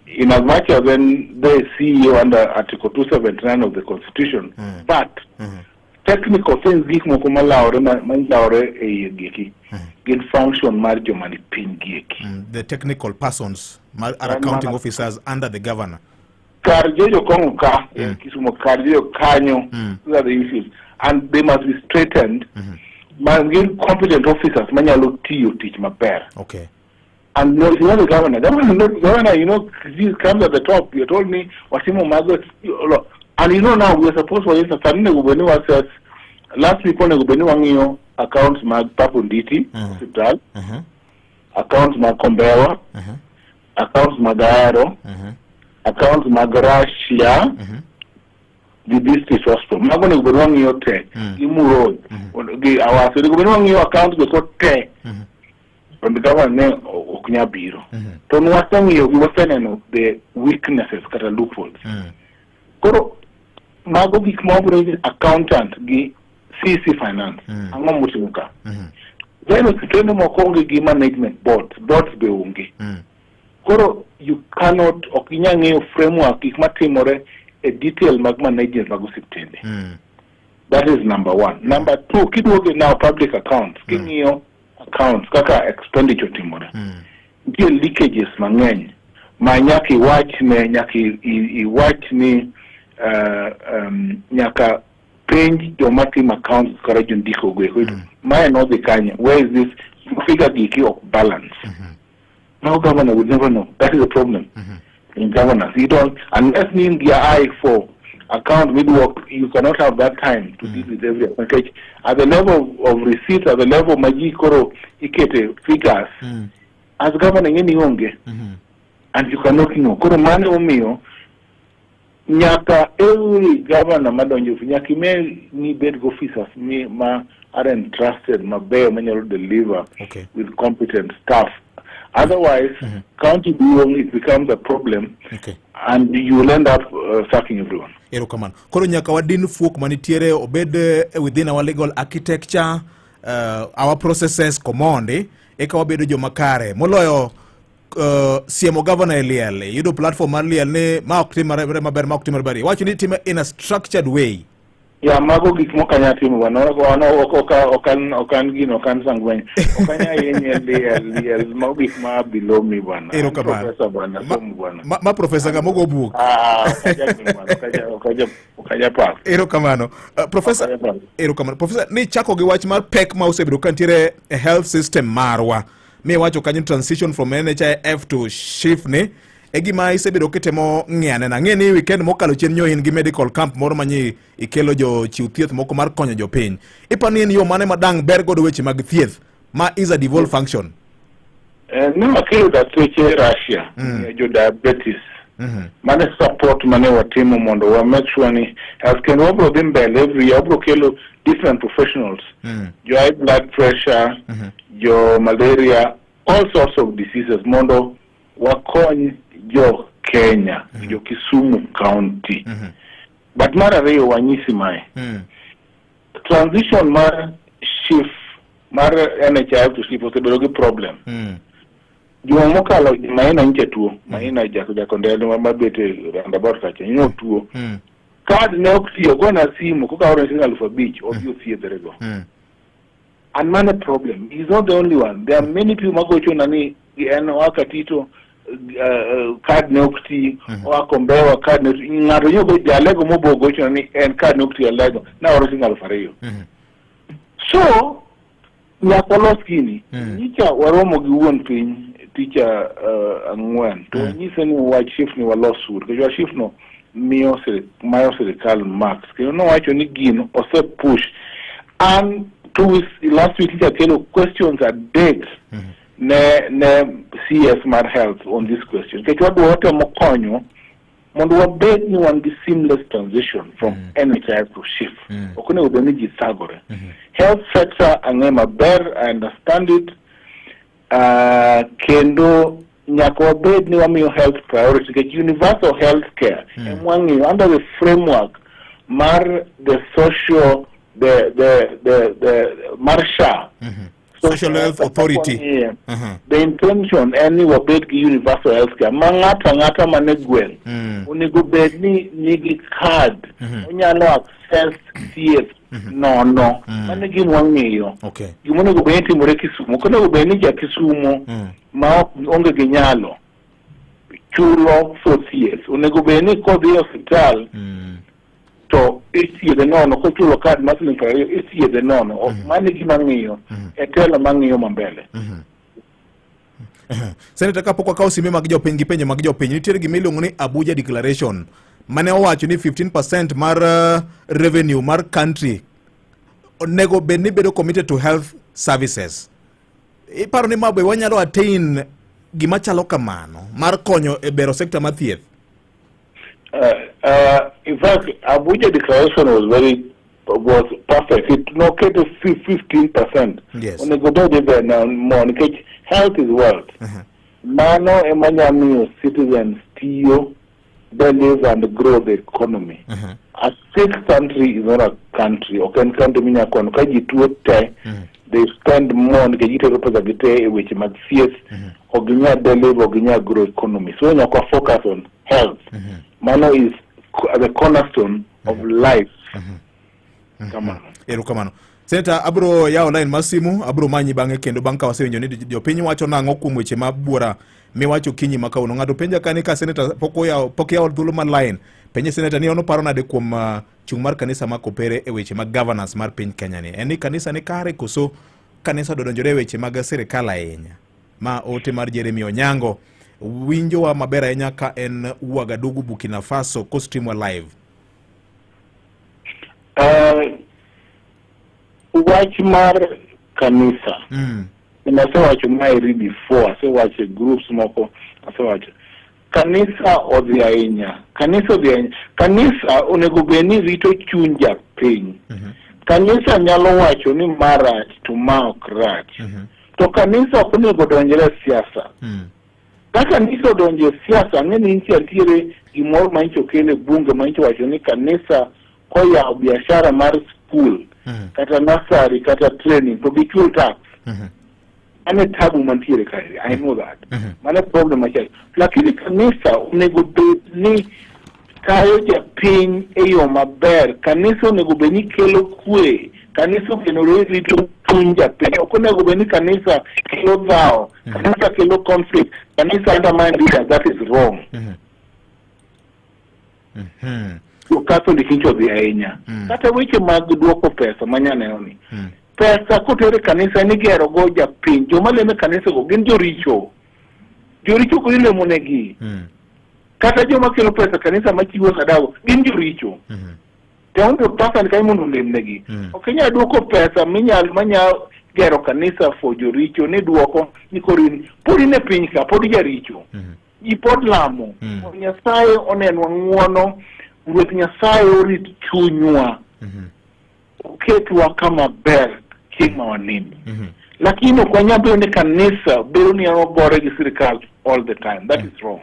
in as much as when the CEO under Article 279 of the Constitution, but technical things gik moko malaure e giki get function marjo mani pin giki. The technical persons are accounting officers under the governor. Karjojo Kongo ka Kisumu karjojo kanyo, those are the issues, and they must be straightened. Competent officers manyalo tiyo tich maber. Okay. And no, it's not the governor. Governor, he comes at the top. You told me Wasimo Mago, and now we're supposed to instance last week on the accounts mag Papunditi, hospital, accounts mag Kombewa, accounts Magaro, accounts Magarashia, the district hospital. Magone gubernwa ngiyo te, Imu Road, awase, the gubernwa ngiyo accounts go te, from the government okunya biro. So nwasa ngiyo, we were the weaknesses, kata loopholes. Koro, mago gikmobure accountant gi CC finance, ango mutimuka. Then ukitwende mokonge gi management boards be ungi. Koro, you cannot, okinya ngiyo framework, ikmatimore, a detailed management magusiptende. That is number one. Number two, kidwoge now public accounts. Kingiyo accounts, kaka expenditure timore. nitie leakages mang'eny ma nyaka iwachne nyaka penj joma timo accounts kara jondiko go mae no dhi kanye, where is this figure giki ok balance. No governor would never know. That is the problem in governance. You don't, unless you need your eye for account midwork, you cannot have that time to deal with every package. At the level of receipts, at the level of Majikoro Ikete figures, as governor any yonge, and you cannot know. Koro mane umio, nyaka every governor madonjo, nyaki me ni bed officers, me ma are entrusted, ma bear manual deliver with competent staff. Otherwise, county doing it becomes a problem, and you will end up sacking everyone. Come on. Koro nyaka wadin fuok manitiere obed within our legal architecture, our processes command, eka wabedo jo makare. Moloyo siemo governor eliel, yudo platform eliel ne ma ok timare maber ma ok timare bari. Wacho ni time in a structured way. Ya mago gik mo kanya timo bana okan gino kan sangwen okanya yenye eliel mago gik ma below me bana professor bana ma professor ga mogo buk okaja pa kamano professor kamano professor ni chako gi wach mar pek ma osebedo kantiere a health system marwa mi wacho kanyo transition from NHIF to SHIF ne egima isebedo kitemo ng'ane na ng'eni weekend mokalo chien nyohin gi medical camp moro manyi ikelo jo chiw thieth moko mar konyo jopiny. Ipani en yo mane madang ber godo weche mag thieth ma is a devolved function. No akelo da tuoche Russia jo diabetes mane support mane watimo mondo wa make sure ni healthcare wabro dhi mbele every year wabro kelo different professionals jo high blood pressure jo malaria, all sorts of diseases mondo wakony jo Kenya, jo Kisumu County. But mara reyo wanyisi mae. Transition mar SHIF, mar NHIF to SHIF osebedo gi problem. Jo mokalo maina nche tuo, maina jako ndelo mabete roundabout kacha, nyo tuo. Card ne oktiyo go na simu, kuka oro singa alphabet, obio thiedhrego. And man a problem. He's not the only one. There are many people magocho nani wakatito card nokti or kombewa card ngaro yogo jalego mobogo choni and card nokti alego na original fareyo. So nyakoloskini nicha waromo gi won piny teacher angwen to nyise ni wa chief ni wa lawsuit ke chief no miyo serikal max ke no wacho ni gino ose push and to last week teacher kelo questions are dead ne CS Mar Health on this question. Kechwa duote mokonyo mondo wabed ni wan gi seamless transition from NHIF to SHIF. Okune udeni jisagore. Health sector angema ber, I understand it. Kendo nyaka wabed ni wamiyo health priority. Kech universal health care. Mwangi under the framework mar the social the Marsha. Social Health Authority. The intention any wabed ki universal health care. Ngata manegwen. Unigo bed ni nigi card. Unyalo access CS. No. Manegi mwangiyo. Okay. Gimone go bedi mure Kisumu. Kone go bedi ja Kisumu. Ma onge ginyalo. Chulo for CS. Unego bedi kodi hospital. So isi the nono ko chulo card masin for isi the nono of manigi mangiyo etelo mangiyo mambele. Senator kapoko ka osime mag jopiny gi penjo mag jopiny nitiere gima iluongo ni Abuja Declaration mane owacho ni 15% mar revenue mar country onego bed ni bedo committed to health services. Iparo ni mabe wanyalo attain gima chalo kamano mar konyo e bero sector mar thieth. In fact, Abuja Declaration was perfect. It located 15%. Yes. When they go there now, more health is wealth. Mano emanyami citizens still live and grow the economy. A sick country is not a country. Okay, country minya kono kaji tuote. They spend more. Kajite represent which might face oginya deliver oginya grow economy. So when you focus on health. Mano is the cornerstone of life. Kamano. Senator, abro yao line masimu, abro manyi bange kendo banka wasewenjo ni jopiny wacho nang'o kuom weche mabura miwacho kinyi makauno. Ng'ato penja kani ka Senator pok yao dhuolo mar line. Penye Senator ni ono paro nade kuom chung mar kanisa ma Kopere e weche mag governance mar piny Kenya ni. En ni kanisa ni kare koso kanisa dodonjore e weche mag sirikal ahinya. Ma ote mar Jeremy Onyango winjo wa maber ahinya ka en Ouagadougou, Burkina Faso, ko stream wa live. Wach mar kanisa. Nasewacho maeri before, asewacho groups moko, asewacho. Kanisa odhi ahinya. Kanisa onego beni rito chuny japiny. Kanisa nyalo wacho ni marach to ma ok rach. To kanisa ok onego donjre siasa. Ka kanisa odonje siasa, ng'eni nitiere gimoro ma incho kele bunge ma incho wacho ni kanisa koyawo biashara mar school, kata nursery, kata training, to bichul tax. Ane tabu mantiere kae, I know that. Mane problem achai. Lakini kanisa onego bedni kayo japiny e yo maber. Kanisa onego bedni kelo kwe. Kanisa onego rito chuny japiny. Ok onego bedni kanisa kelo dhao. Kanisa kelo conflict. Kanisa undermine leaders. That is wrong. So Catholic incho dhi ahinya. Kata weche mag duoko pesa manyaneoni. Pesa kotere kanisa ni gero go japiny. Joma leme kanisa go gin joricho. Joricho ko ile monegi. Kata joma kelo pesa kanisa machiwo sadago gin joricho. Teondo pesa ni kai mundu lemnegi. Okenya duoko pesa manya gero kanisa for joricho ni duoko ni korin. Podi ne piny ka podi jaricho. Ipod lamo. Nyasaye onenwa ng'uono. Ruoth Nyasaye orit chunywa. Oketwa kama ber kima wanini. Lakini okwanyambe ni kanisa bero ni anobore gi sirikal all the time. That is wrong.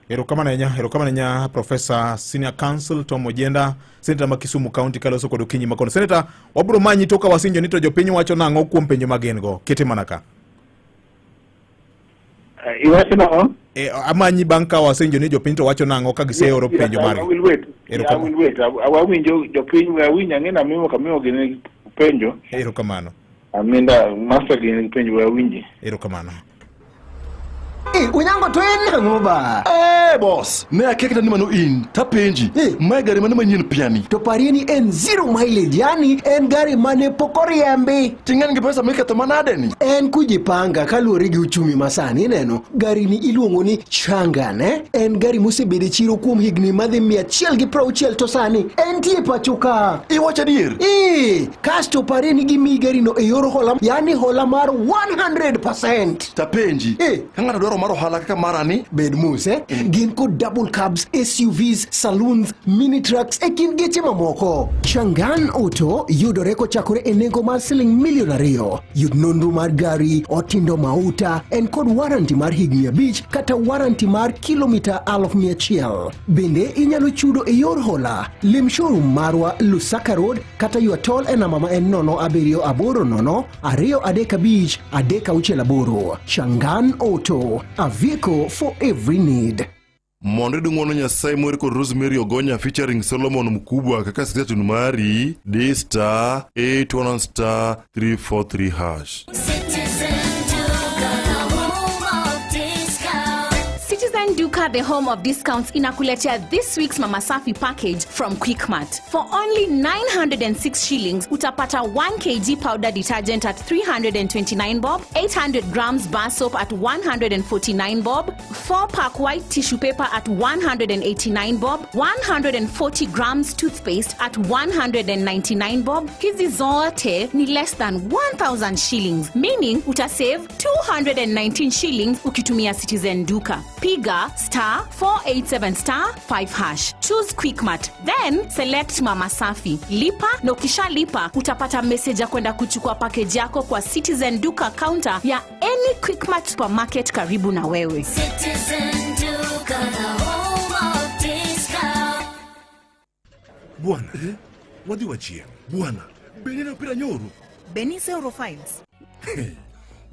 Erokamana nya Professor Senior Counsel Tom Ojenda, Senator ma Kisumu County kaloso kod Okinyi makono. Senator, wabro manyi toka wasinjo ni to jopiny wacho nang'o kuom penjo magen go. Kete manaka. Iwacho nang'o? Amanyi banka wasinjo ni jopiny to wacho nang'o ka giseoro penjo mari. I will wait. I will wait. Awinjo jopiny awinya ng'ena mimo kamiyo gine penjo. Erokamano. Aminda master gine penjo awinji. Erokamano. Unyango to en ngoba. Boss, ne akekta ni mano in tapenji. Mai gari mane manyien piani. To parieni en zero mileage, yani en gari mane pokoriembi. Ting'en gi pesa miketo manade ni. En kujipanga kaluwore gi uchumi masani neno. Gari ni iluongo ni Changan, En gari mosebede chiro kuom higni madhi 160 to sani en tie pachoka. Iwacho adier? Kasto parieni gi mi gari no e yor hola, yani hola mar 100%. Tapenji. Ka ng'ato dwaro mar ohala kaka marani bed muse gin ko double cabs, SUVs, saloons, mini trucks e kin geche mamoko. Changan Auto yudore kochakore e nengo mar $2,000,000. Yud nonro mar gari, otindo mauta, en kod warranty mar higni 5 kata warranty mar kilomita 100,000. Bende inyalo chudo e yor hola. Lim showroom marwa Lusaka Road kata yua tol e namba ma en 07800 235 368. Changan Auto, a vehicle for every need. Mondo dung'ono Nyasaye mwere kod Rosemary Ogonya featuring Solomon Mkubwa kaka station mari D*811*343#. Duka, the home of discounts, inakuletea this week's Mama Safi package from Quickmart. For only 906 shillings, utapata 1 kg powder detergent at 329 bob, 800 grams bar soap at 149 bob, 4-pack white tissue paper at 189 bob, 140 grams toothpaste at 199 bob. Hizi zote ni less than 1,000 shillings, meaning utasave 219 shillings ukitumia Citizen Duka. Piga *487*5#. Choose Quickmart, then select Mama Safi. Lipa na ukisha lipa utapata message ya kwenda kuchukua package yako kwa Citizen Duka counter ya any Quickmart supermarket karibu na wewe. Citizen Duka, the home of discount. Bwana, wadi wachie. Bwana, beni na pira nyoru. Beni Euro Files.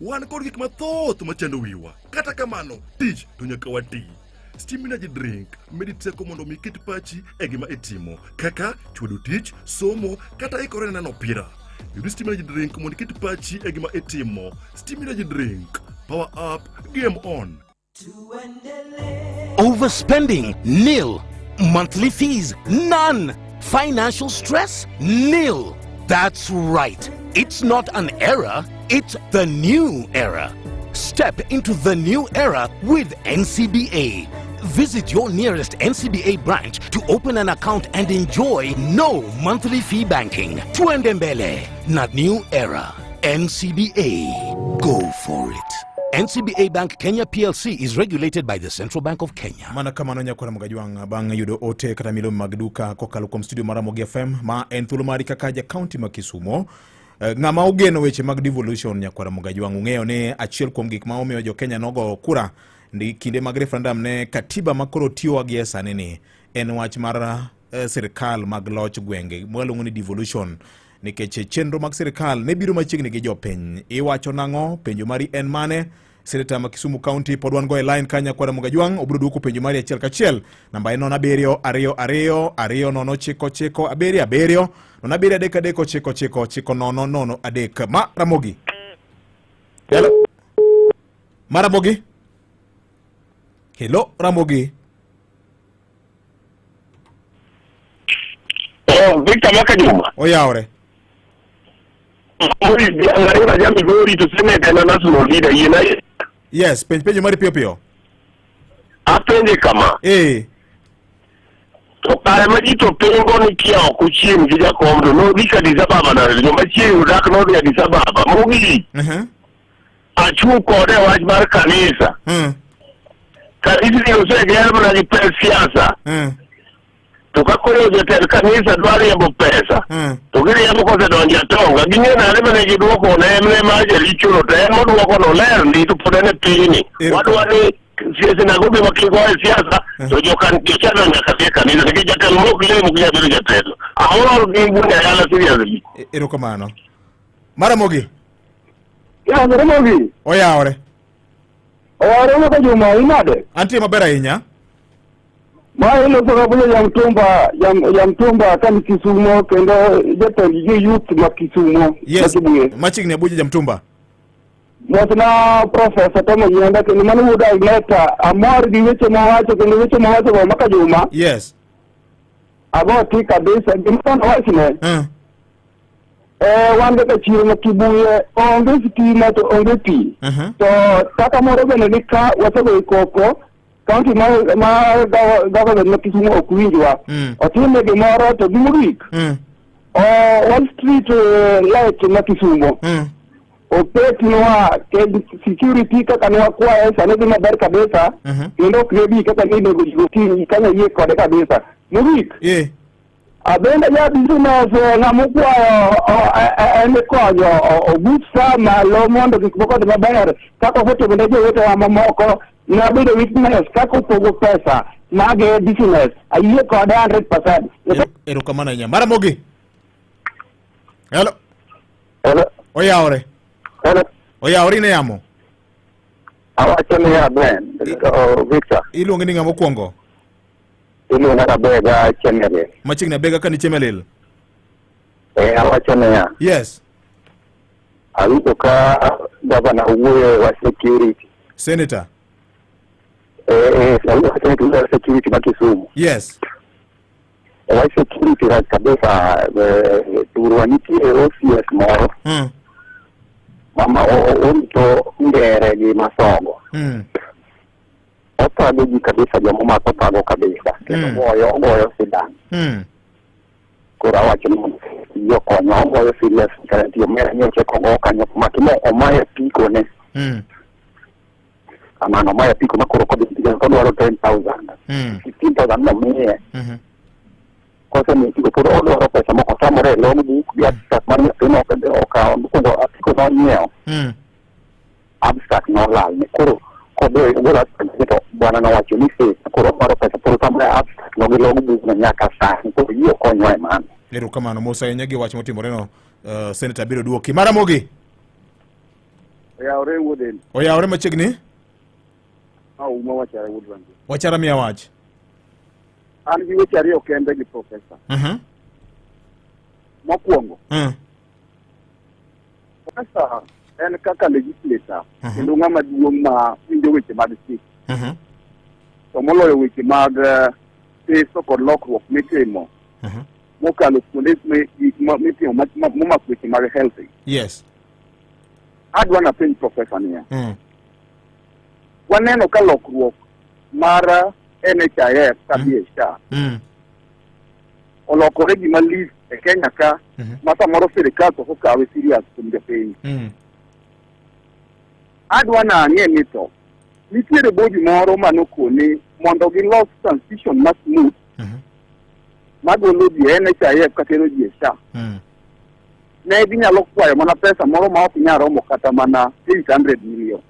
Wan kod gik mathoth machando wiwa. Kata kamano, tich to nyaka wati. Steam Energy Drink medi teko mondo miket pachi e gima itimo kaka chwedo tich, somo kata ikore neno opira. Yudi Steam Energy Drink mondo iket pachi e gima itimo. Steam Energy Drink, power up, game on. Overspending? Nil. Monthly fees? None. Financial stress? Nil. That's right. It's not an era, it's the new era. Step into the new era with NCBA. Visit your nearest NCBA branch to open an account and enjoy no monthly fee banking. Tuendembele, not new era. NCBA. Go for it. NCBA Bank Kenya PLC is regulated by the Central Bank of Kenya. Mana kama nonya kwa Mugajwang bang yudo ote kata milo magduka kokalo kom studio Maramogi FM ma en thuolo mari kakaja county ma Kisumo. Ngama ugeno weche mag devolution nyakwara Mugajwang ung'eyo ne achiel kuom gik ma omiyo jo Kenya nogo kura ndi kinde mag referendum ne katiba makoro tiyo gi sani ni en wach mar sirkal mag loch gwenge mwaluongo ni devolution nikech chenro mag sirkal ne biro machiegni gi jopiny. Iwacho nang'o? Penjo mari en mane? Senator ma Kisumu County pod wan go e line kanya kwara Mugajwang obiro duoko penjo mari achiel kachiel. Namba en 0722299977 0723 ma Ramogi. Hello Maramogi. Hello Ramogi. Victor Makajuma. Oyaore. Yes, penjo mari pio. Apende kama. To kare majito pengo ni kia okuchiem gija komdo no bika disababa na nyoma chiri udak no dia disababa mugi. Achu kode waj bar kanisa. Kanisa ni use gerbo na ni siasa. To kakore jotel kanisa dwari yabo pesa. To giri yabo kose donja tonga. Ginye na alema ne jiduoko na emle maje lichuno. Ta emo duoko no ler ndi tu podene pini. Wadwani siasa na gubi makigoe siasa. So jokan jochana nyakasia kanisa. Niki jatel mokle mukija biru jatel. Ahora gingunya yala seriously. Ero kamano. Maramogi. Ya Maramogi. Oyaore. Oyaore Mukajuma inade. Anti mabera inya. Ilo sababu ya mtumba kama Kisumo kendo jeta youth ma Kisumo. Yes. Machigni abuja ya mtumba. Mwatuna professor tomo yenda kendo manu uda ileta amor di weche mawacho kendo weche mawacho wa Makajuma. Yes. Abo tika kabisa dimtana wasine. Wande ka chiro makibuye onge sitima to onge pi. To taka moro bene nika wasego ikoko. County ma government na Kisumu okuinjwa otime gimoro to gimugik Wall Street light na Kisumu opetnwa ke security kaka nwa kwa sana gima ber kabisa kendo krebi kaka ni negotiation kana ye kode kabisa mugik abenda ya business na mukwa ene kojo obusa malo mondo gikboko de maber kaka hoto bende je wote wa mamoko na bido witness kako pogo pesa nage business aye ko 100%. Ero kamana nya Maramogi. Hello Oyaore Oyaore ne yamo awachone ya ben Victor iluongi ni ngamo kuongo iluonga na Bega Chemelil machigna Bega kani Chemelil awachone ya yes aluko ka governor uwe wa security senator security na Kisumu. Yes. Why security has kabisa turuaniki OCS moro. Mama onto ndere ni Masongo. Otago ji kabisa jamu makotago kabisa. Moyo sidan. Kura wacho yo konyo moyo serious kanti mera nyoche kongo kanyo makimo omaye piko ne. Amano maya piko makoro kodi ko dwaro 10,000 15,000 no miye kosa ni piko puro dwaro pesa moko tamore lo mu ya abstract man no kende oka kondo atiko no nyeo abstract no la ni koro kodo ngora to bwana na wacho ni se koro dwaro pesa puro tamore abstract no lo mu na nyaka sa ko yo konyo e man lero kamano Musa yenyagi wacho motimore no senator biro duoki Maramogi Oyaore woden Oyaore machigni Uma Wachara Woodland. Wachara miya wach. An gi weche ariyo kende gi profesa. Mokwongo. Profesa en kaka legislator kendo ng'ama duong' ma winjo weche mag chik. To moloyo weche mag peso kod lokruok mitimo. Mokalo kuonde mitimo momako weche mag health. Yes. Adwa na penj profesa niya. Waneno ka lokruok mar NHIF kabie SHA. Olokore gima lis e Kenya ka ma samoro sirikal to okawe serious kuom jopiny. Adwa na ang'e ni to nitiere bodi moro manokone mondo gilos transition ma smooth magolo ji NHIF katero ji SHA. Ne ginyalo kwayo mana pesa moro ma ok nyalo romo kata mana 800 million.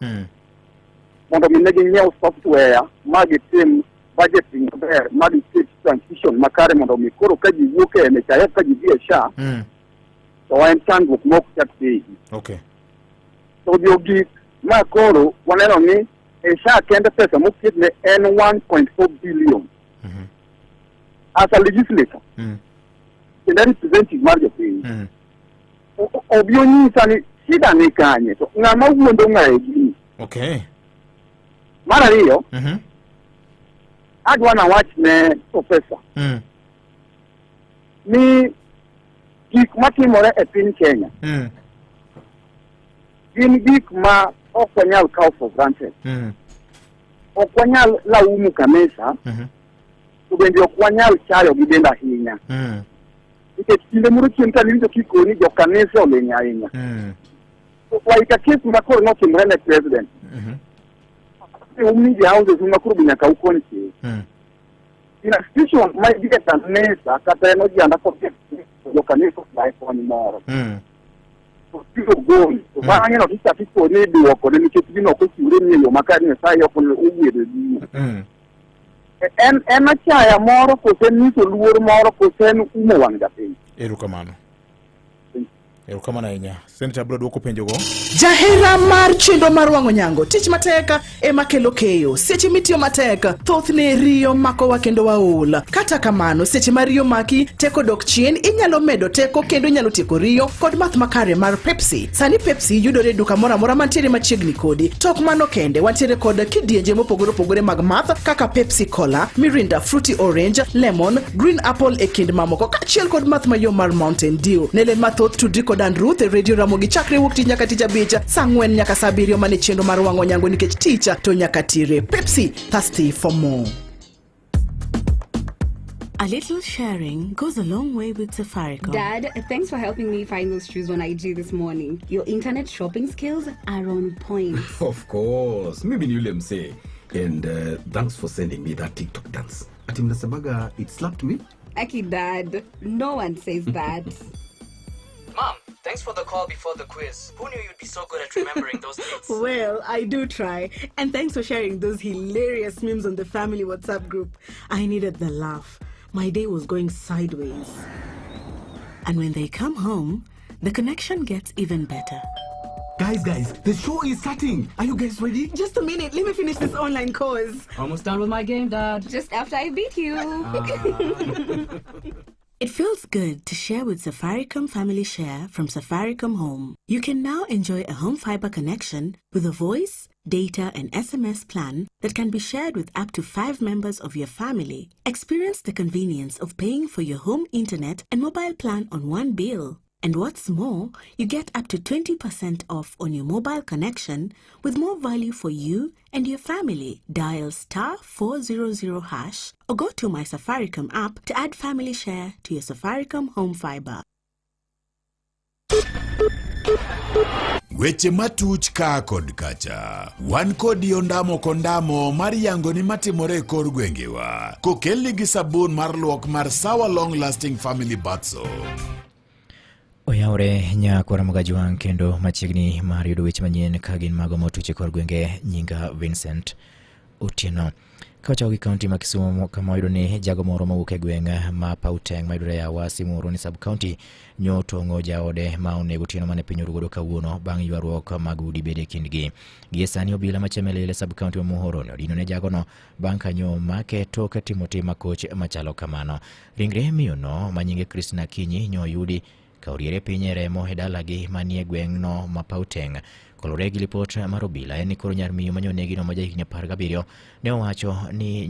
Mondo mi ne ginyiew software magitim budgeting maber magiket transition makare mondo mi koro ka ji wuok e NHIF ka ji dhi e SHA to en chandruok mok chak tegi. Okay. To jogi ma koro waneno ni e SHA kende pesa moket ne en 1.4 billion. As a legislator, kendo representative mar jopiny, obiyo nyisa ni shida ni kanye to ng'ama wuondo ng'ayo gini. Okay. Mar ariyo, adwa na wach ne profesa ni gik matimore e piny Kenya gin gik ma ok wanyal kawo for granted. Ok wanyal laumu kanisa, to bende ok wanyal chayo gi denda ahinya. Nikech kinde moro chien ka niwinjo kikoni jo kanisa oleny ahinya. Waika kes ma koro notimore ne president. Media houses makuru binyaka ukoni chi. In a situation my get kanisa kata no jianda ko jo kanisa by phone moro. People go. Bang'e no kisati ko ni duoko ne nikech gino ko siure ni yo makari ne sai ok ne ugwede di. En achaya moro kose niso luor moro kose umo wang japiny. Erukamano ahinya. Senator bro duoko penjo go. Jahera mar chenro mar wang'o nyango tich mateka ema kelo keyo. Seche mitiyo mateka thothne riyo makowa kendo waol. Kata kamano seche ma riyo maki teko dok chien inyalo medo teko kendo inyalo tieko riyo kod math makare mar Pepsi. Sani Pepsi yudore duka moro amora mantiere machiegni kodi. Tok mano kende wantiere kod kidienje mopogore opogore mag math kaka Pepsi Cola, Mirinda Fruity Orange, Lemon, Green Apple e kind mamoko kaachiel kod math mayom mar Mountain Dew. Nele mathoth tudri kod Ruth e Radio Ramogi chakre wuok tich nyaka tich abich saa 4 nyaka saa 7 mane chenro mar wang'o nyango nikech ticha to nyaka tire. Pepsi, thirsty for more. A little sharing goes a long way with Safaricom. Dad, thanks for helping me find those shoes on IG this morning. Your internet shopping skills are on point. Of course. Maybe you let me say. And thanks for sending me that TikTok dance. Atim Nasabaga, it slapped me. Aki, Dad, no one says that. Mom, thanks for the call before the quiz. Who knew you'd be so good at remembering those dates? Well, I do try. And thanks for sharing those hilarious memes on the family WhatsApp group. I needed the laugh. My day was going sideways. And when they come home, the connection gets even better. Guys, the show is starting. Are you guys ready? Just a minute. Let me finish this online course. Almost done with my game, Dad. Just after I beat you. It feels good to share with Safaricom Family Share from Safaricom Home. You can now enjoy a home fiber connection with a voice, data, and SMS plan that can be shared with up to 5 members of your family. Experience the convenience of paying for your home internet and mobile plan on one bill. And what's more, you get up to 20% off on your mobile connection with more value for you and your family. Dial *400# or go to My Safaricom app to add Family Share to your Safaricom Home Fiber. Weche matuch ka kod kacha. Wan kod yondamo kondamo mar yango ni matimore kor gwengewa. Kokelni gi sabun mar luok mar Sawa Long Lasting Family Bath Soap. Oyaure nyakwara magajwang kendo machiegni mar yudo weche manyien ka gin mago motuche kor gwenge nyinga Vincent Otieno. Kawacha gi kaunti ma Kisumu kama oyudo ni jago moro mawuok e gweng' ma Pauteng mayudore Awasi moro ni sub county nyotongo jaode ma onego tieno mane piny orugodo kawuono bang' ywaruok mag udi bede kindgi. Gie sani obila ma Chemelil sub county ma Muhoro ne odino ne jagono bang' kanyo make tok timo tim makoch machalo kamano. Ringre miyono manyinge Christina Kinyi nyoyudi ka oriere piny remo e dalagi manie gweng'no ma Pauteng. Kolore gi lipot mar obila en ni koro nyar miyo manyonegi no ma jahigni 17 ne owacho ni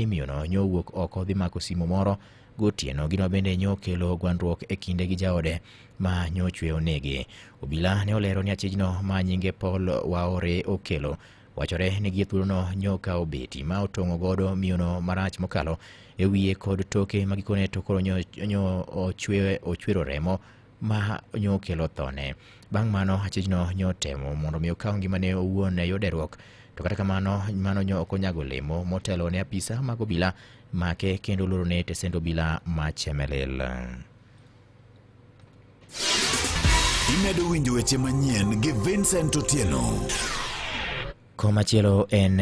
miyono nyowuok oko dhi mako simo moro gotieno. Gino bende nyokelo gwandruok e kinde gi jaode ma nyochwe onegi. Obila ne olero ni achijno ma nyinge Paul Waore okelo wachore ni gie thuolono nyoka obeti ma otongo godo miyono marach mokalo e wiye kod toke magikone to koro ochwero remo ma nyokelo thone. Bang' mano achijno nyotemo mondo mi okaw ngimane owuon e yoderuok, to kata kamano mano ok onyago lemo motelo ne apisa mag obila make kendo loro ne tesend obila ma Chemelil. Imedo winjo weche manyien gi Vincent Otieno. Komachielo en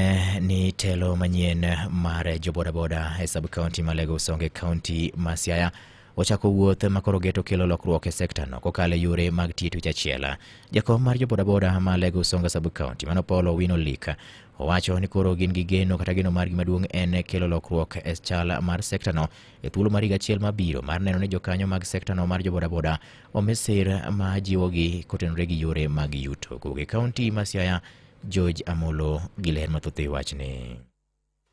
ni telo manyien mar jobodaboda e sub county ma Lagos Songe County ma Siaya ochako wuoth makoro geto kelo lokruok e sekta no kokalo yore mag tiyo tich achiel. Jakom mar jobodaboda ma Lagos Songe sub county mano Paulo Wino Lika owacho ni koro gin gi geno kata geno margi maduong' en kelo lokruok e chal mar sekta no e thuolo mar higa achiel mabiro mar neno ni jokanyo mag sekta no mar jobodaboda omesir ma jiwogi kotenore gi yore mag yuto. Kuge county ma Siaya, George Amolo giler mathoth e wachni.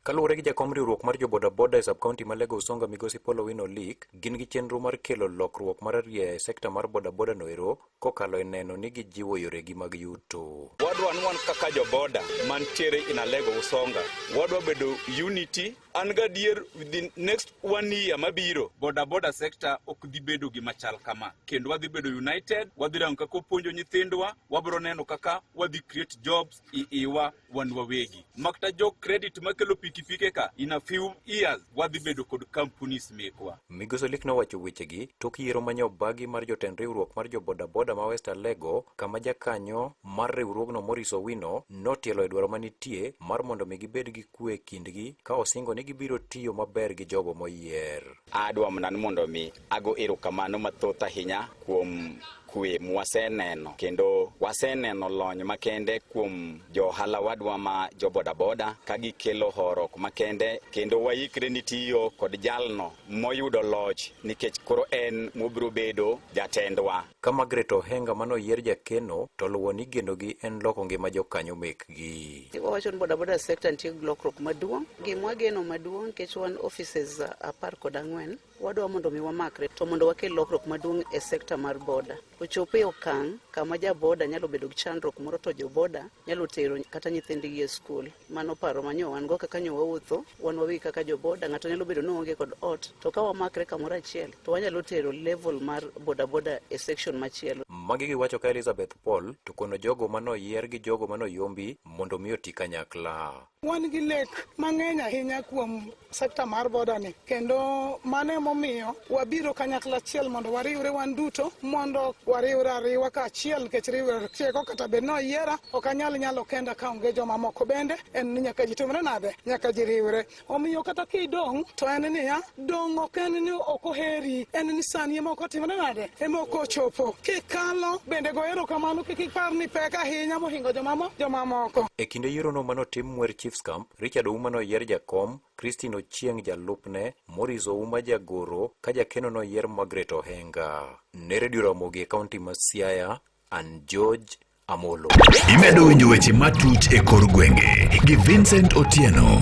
Kaluwore gi jakom riwruok mar jobodaboda e sub-county ma Lagos Songa migosi Paulo Wino Lik, gin gi chenro mar kelo lokruok mar rie e sekta mar bodaboda no ero kokalo e neno ni gijiwo yoregi mag yuto. Wadwa wan kaka joboda mantiere in Lagos Songa, wadwa bedo unity an gadier within next 1 year mabiro bodaboda sector ok dhi bedo gima chal kama, kendo wadhi bedo united, wadhi rango kaka puonjo nyithindwa, wabro neno kaka wadhi create jobs iwa wan wawegi. Makta jo credit makelo pikipike ka in a few years wadhi bedo kod companies mekwa. Migosi Lik nowacho wechegi tok yiero manyobagi mar jotend riwruok mar jobodaboda ma West Lego, kama jakanyo mar riwruogno Morris Owino notielo e dwaro manitie mar mondo mi gibed gi kwe kindgi ka osingo ni gibiro tiyo maber gi jogo moyier. Adwa mnan mondo mi ago erokamano mathoth ahinya kuom kwe mwaseneno, kendo waseneno lony makende kuom johala wadwa ma jobodaboda ka gikelo horok makende, kendo waikre ni tiyo kod jalno moyudo loch nikech koro en mobiro bedo jatendwa. Ka Margaret Ohenga manoyier jakeno to luwo ni genogi en loko ngima jokanyo mekgi. Wawacho ni bodaboda sector nitie lokruok maduong', gimwa geno maduong' nikech wan offices 14 wadwa mondo mi wamakre to mondo wakel lokruok maduong' e sekta mar boda. Ochope okang' kama jaboda nyalo bedo gi chandruok moro to joboda nyalo tero kata nyithindgi e skul. Mano paro manyo wan go kaka nyo wawuotho, wan wawi kaka joboda, ng'ato nyalo bedo no onge kod ot, to ka wamakre kamoro achiel to wanyalo tero level mar bodaboda e section machielo. Magi giwacho ka Elizabeth Paul to kono jogo manoyier gi jogo manoyombi mondo miyo ti kanyakla. Wan gi lek mang'eny ahinya kuom sekta mar boda ni, kendo mane momiyo wabiro kanyakla achiel mondo wariwre wan duto, mondo wariwre ariwa ka achiel, nikech riwre tieko kata bed no yiera ok anyalo kenda ka onge joma moko bende, en ni nyaka ji timre nade, nyaka ji riwre. Omiyo kata kidong' to en niya, dong' ok en ni ok oheri, en ni sani ema ok otimre nade, ema ok ochopo. Kikalo bende go erokamano, kik ipar ni pek ahinya mohingo joma moko. E kinde yiero manotim Mwer Chiefs Camp, Richard Ouma noyier jakom, Christine Ochieng jalupne, Morris Ouma jagoro, ka jakeno noyier Margaret Ohenga. Ne Radio Ramogi e kaunti ma Siaya, an George Amolo. Imedo winjo weche matut e kor gwenge gi Vincent Otieno.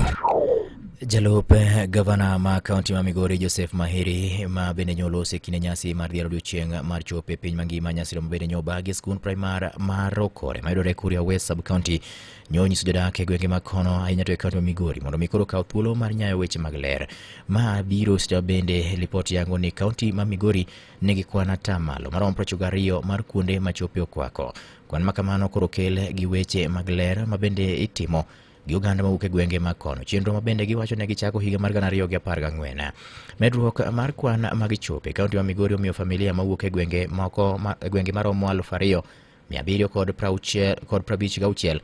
Jalup gavana ma kaunti ma Migori Joseph Mahiri ma bende nyolose kine nyasi mar dhialo odiochieng' mar chope piny mangima. Nyasi no bende nyobagi skul primar mar Rokore mayudore Kuria West sub county nyonyiso jodak e gwenge makono ahinya to e kaunti ma Migori mondo mikoro kaw thuolo mar nyayo weche mag ler. Ma biro sta bende ripoti yango ni kaunti ma Migori nigi kwan atamalo marom 42 mar kuonde machope okwako. Kwan makamano koro kel gi weche mag ler ma bende itimo gi oganda mawuok e gwenge makono. Chenro mabende giwacho ne gichako higa mar 2014. Medruok mar kwan mag chope kaunti ma Migori omiyo familia mawuok e gwenge maromo 2,756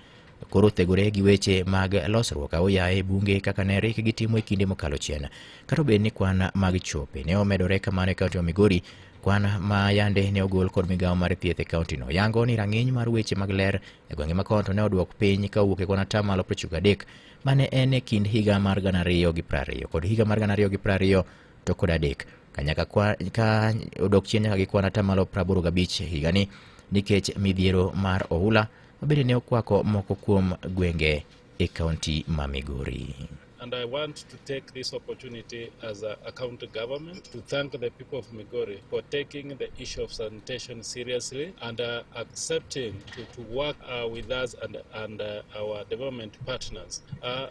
koro thegore gi weche mag losruok aoyaye e bunge kaka ne rik gitimo e kinde mokalo chien. Kata bed ni kwan mag chope ne omedore kamano e kaunti ma Migori, kwan ma yande ne ogol kod migawo mar thieth e kaunti no yango ni rang'iny mar weche mag ler e gwenge ma konto ne odwok piny kawuok e kwan 93% mane en e kind higa mar 2020 kod higa mar 2020 to kod 3 kanyaka ka odok chien nyaka gi kwan 85% higani nikech midhiero mar ohula mabende ne okwako moko kuom gwenge e kaunti ma Migori. And I want to take this opportunity as a county government to thank the people of Migori for taking the issue of sanitation seriously and accepting to work with us and our development partners.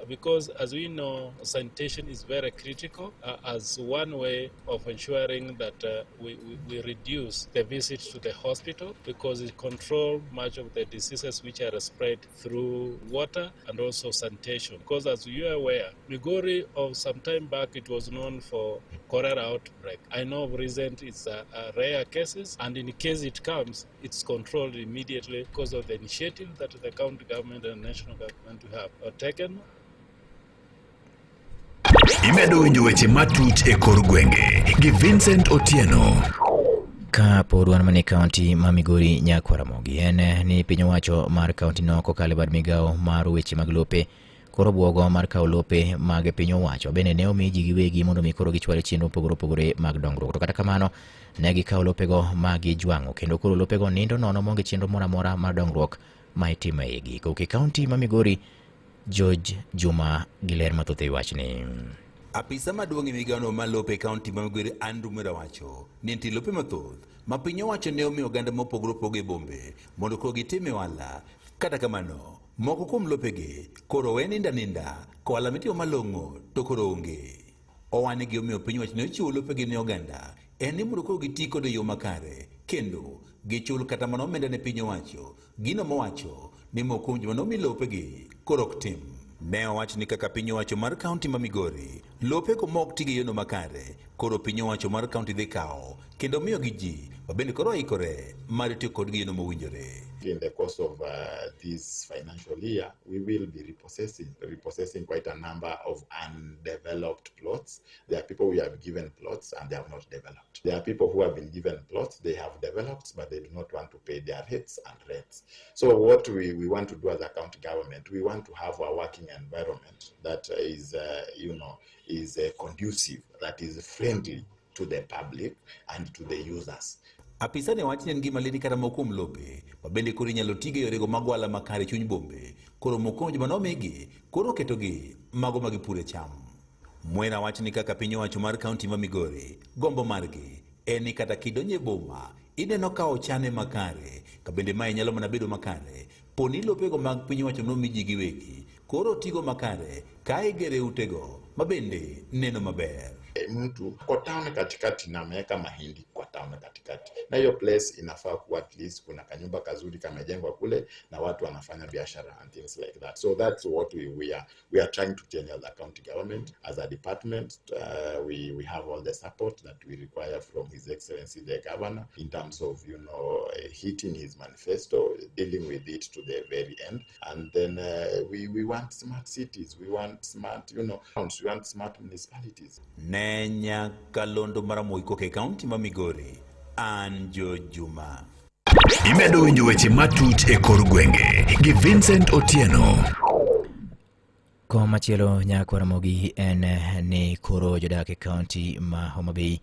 Because as we know, sanitation is very critical as one way of ensuring that we reduce the visits to the hospital, because it controls much of the diseases which are spread through water and also sanitation. Because as you are aware, Migori of some time back, it was known for cholera outbreak. I know of recent it's rare cases, and in case it comes, it's controlled immediately because of the initiative that the county government and national government have taken. Imedo winjo weche matut e kor gwenge gi Vincent Otieno. Ka podwan mani kaunti ma Migori Nyakwaramogi en ni piny owacho mar kaunti no kokalo bad migawo mar weche mag lope koro buogo mar kawo lope mag piny owacho bende ne omi ji giwegi mondo mi koro gichwal chenro opogore mag dongruok. To kata kamano ne gikawo lopego mag jwang'o kendo koro lopego nindo nono monge chenro moro amora mar dongruok ma itimo e giko ke kaunti ma Migori. George Juma giler mathoth e wachni. Apisa maduong' e migawono mar lope kaunti ma Migori Andrew Mwera wacho ni nitie lope mathoth ma piny owacho ne omiyo oganda mopogore opogore e bombe mondo koro gitime ohala. Kata kamano moko kuom lopegi koro we ninda kohala mitimo malong'o to koro onge. Owane gi omiyo piny owacho ne ochiwo lopegi ne oganda en ni mondo koro giti kod yo makare kendo gichul kata mana omenda ne piny owacho gino mowacho ni moko kuom joma nomi lopegi koro ok tim. Ne owacho ni kaka piny owacho mar kaunti ma Migori lopego mok ti gi yono makare koro piny owacho mar kaunti dhi kawo kendo miyo gi ji mabende koro oikore mar tiyo kodgi yono mowinjore. In the course of this financial year, we will be repossessing quite a number of undeveloped plots. There are people we have given plots and they have not developed. There are people who have been given plots, they have developed, but they do not want to pay their rates and rents. So what we want to do as a county government, we want to have a working environment that is, conducive, that is friendly to the public and to the users. Apisa ne wach ni en gima leni kata moko kuom lope mabende koro inyalo tige yorego mag ohala makare chuny bombe koro moko joma nomigi koro oketogi mago magipure cham. Mwera wach ni kaka piny owacho mar kaunti ma Migori gombo margi en ni kata kidonje boma ineno ka ochane makare kabende mae nyalo mana bedo makare poni lopego mag piny owacho nomiji giwegi koro tigo makare ka igere utego mabende neno maber. Mtu kwa town katikati na ameweka mahindi kwa town katikati, na hiyo place inafaa kuwa at least kuna kanyumba kazuri kamejengwa kule na watu wanafanya biashara and things like that. So that's what we are trying to change as a county government. As a department, we have all the support that we require from His Excellency the Governor in terms of hitting his manifesto, dealing with it to the very end. And then we want smart cities, we want smart towns, we want smart municipalities. Nenya Kalondo Maramoiko ke kaunti ma Migori, Anjo Juma. Imedo winjo weche matut e kor gwenge gi Vincent Otieno. Komachielo Nyakwaramogi en ni koro jodak e kaunti ma Homa Bay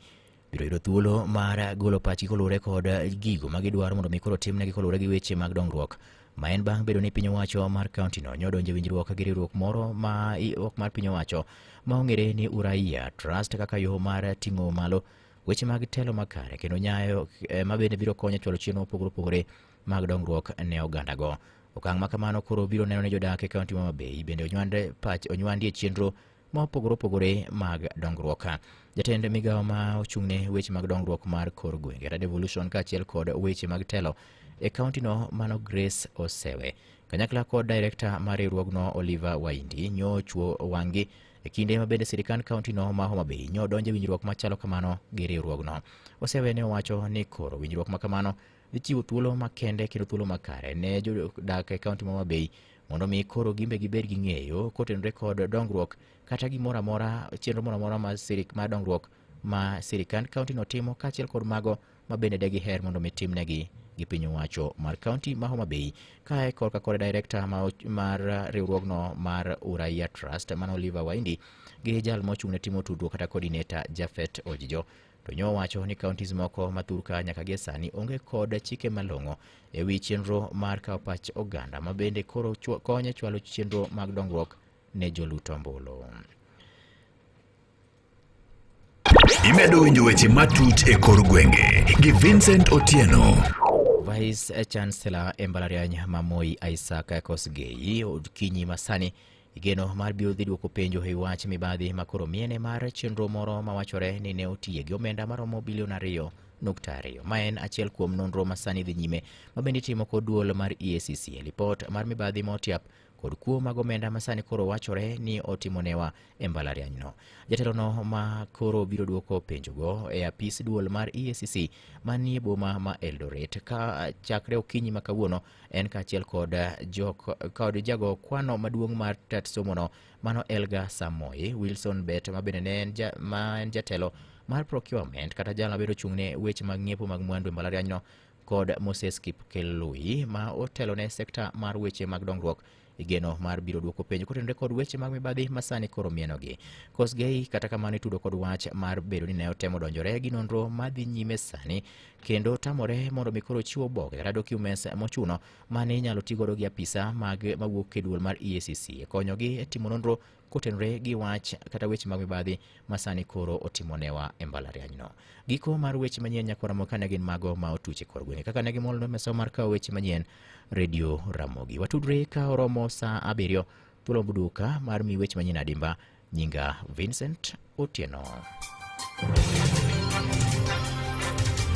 biro yudo thuolo mar golo pachi kolure kod gigo magidwaro mondo mi koro timnegi kolure gi weche mag dongruok ma en bang' bedo ni piny owacho mar kaunti no nyodonje winjruok gi riwruok moro ma ok mar piny owacho ma ong'ere ni Uraia Trust kaka yo mar ting'o malo weche mag telo makare kendo nyayo mabende biro konyo chwalo chenro opogore mag dongruok ne oganda go. Okang' ma kamano koro biro neno ne jodak e kaunti ma Homa Bay bende onywandie chenro ma opogore mag dongruok. Jatend migawo ma ochung'ne weche mag dongruok mar kor gwenge kata devolution kaachiel kod weche mag telo e kaunti no mano Grace Osewe kanyakla kod director mar riwruogno Oliver Waindi nyochuo wang'i e kinde ma bende sirikand kaunti no ma Homa Bay nyodonje winjruok machalo kamano gi riwruogno. Osewe ne owacho ni koro winjruok ma kamano ichiwo thuolo makende kendo thuolo makare ne jodak e kaunti ma Homa Bay mondo mi koro gimbe gibed gi ng'eyo kotenore kod dongruok kata gimoro amora chenro moro amora mar dongruok ma sirikand kaunti no timo kaachiel kod mago ma bende de giher mondo mi timnegi gi piny owacho mar kaunti ma Homa Bay. Kae korka kod director mar riwruogno mar Uraia Trust mano Oliver Waindi gi jal mochung'ne timo tudruok kata coordinator Jafet Ojijo to nyowacho ni counties moko mathurka nyaka gie sani onge kod chike malong'o e wi chenro mar kawo pach oganda ma bende koro konyo chwalo chenro mag dongruok ne joluto ombulu. Imedo winjo weche matut e kor gwenge gi Vincent Otieno. Vice Chancellor e mbalariany ma Moi Isaac Kosgei okinyi masani igeno mar biro dhi duoko penjo e wach mibadhi makoro miene mar chenro moro mawachore ni ne otiye gi omenda maromo bilion 2.2. Ma en achiel kuom nonro masani dhi nyime ma bende timo kod duol mar EACC e lipot mar mibadhi motiap kod kuo mag omenda masani koro wachore ni otimonewa e mbalariany no. Jatelo no ma koro biro duoko penjogo e apis duol mar EACC manie boma ma Eldoret ka chakre okinyi ma kawuono en kaachiel kod jago kwano maduong' mar tat somono mano Elga Samoei Wilson Bet ma bende ne en jatelo mar procurement kata jal mabedo chung'ne weche mag ng'iepo mag mwandu e mbalariany no kod Moses Kipkelui ma otelo ne sekta mar weche mag dongruok igeno mar biro duoko penjo kotenore kod weche mag mibadhi masani koro mienogi. Kosgei kata kamano itudo kod wach mar bedo ni ne otemo donjore gi nonro madhi nyime sani kendo tamore mondo mi koro chiwo oboke kata documents mochuno mane inyalo tigodo gi apisa mawuok e duol mar EACC konyogi e timo nonro kotenore gi wach kata weche mag mibadhi masani koro otimonewa e mbalariany no. Giko mar weche manyien nyakwara kane gin mago ma otuche kor gwenge kaka ne gimolno mesa mar kawo weche manyien Radio Ramogi. Watudre ka oromo saa 7 thuolo buduka mar mi weche manyien adimba. Nyinga Vincent Otieno.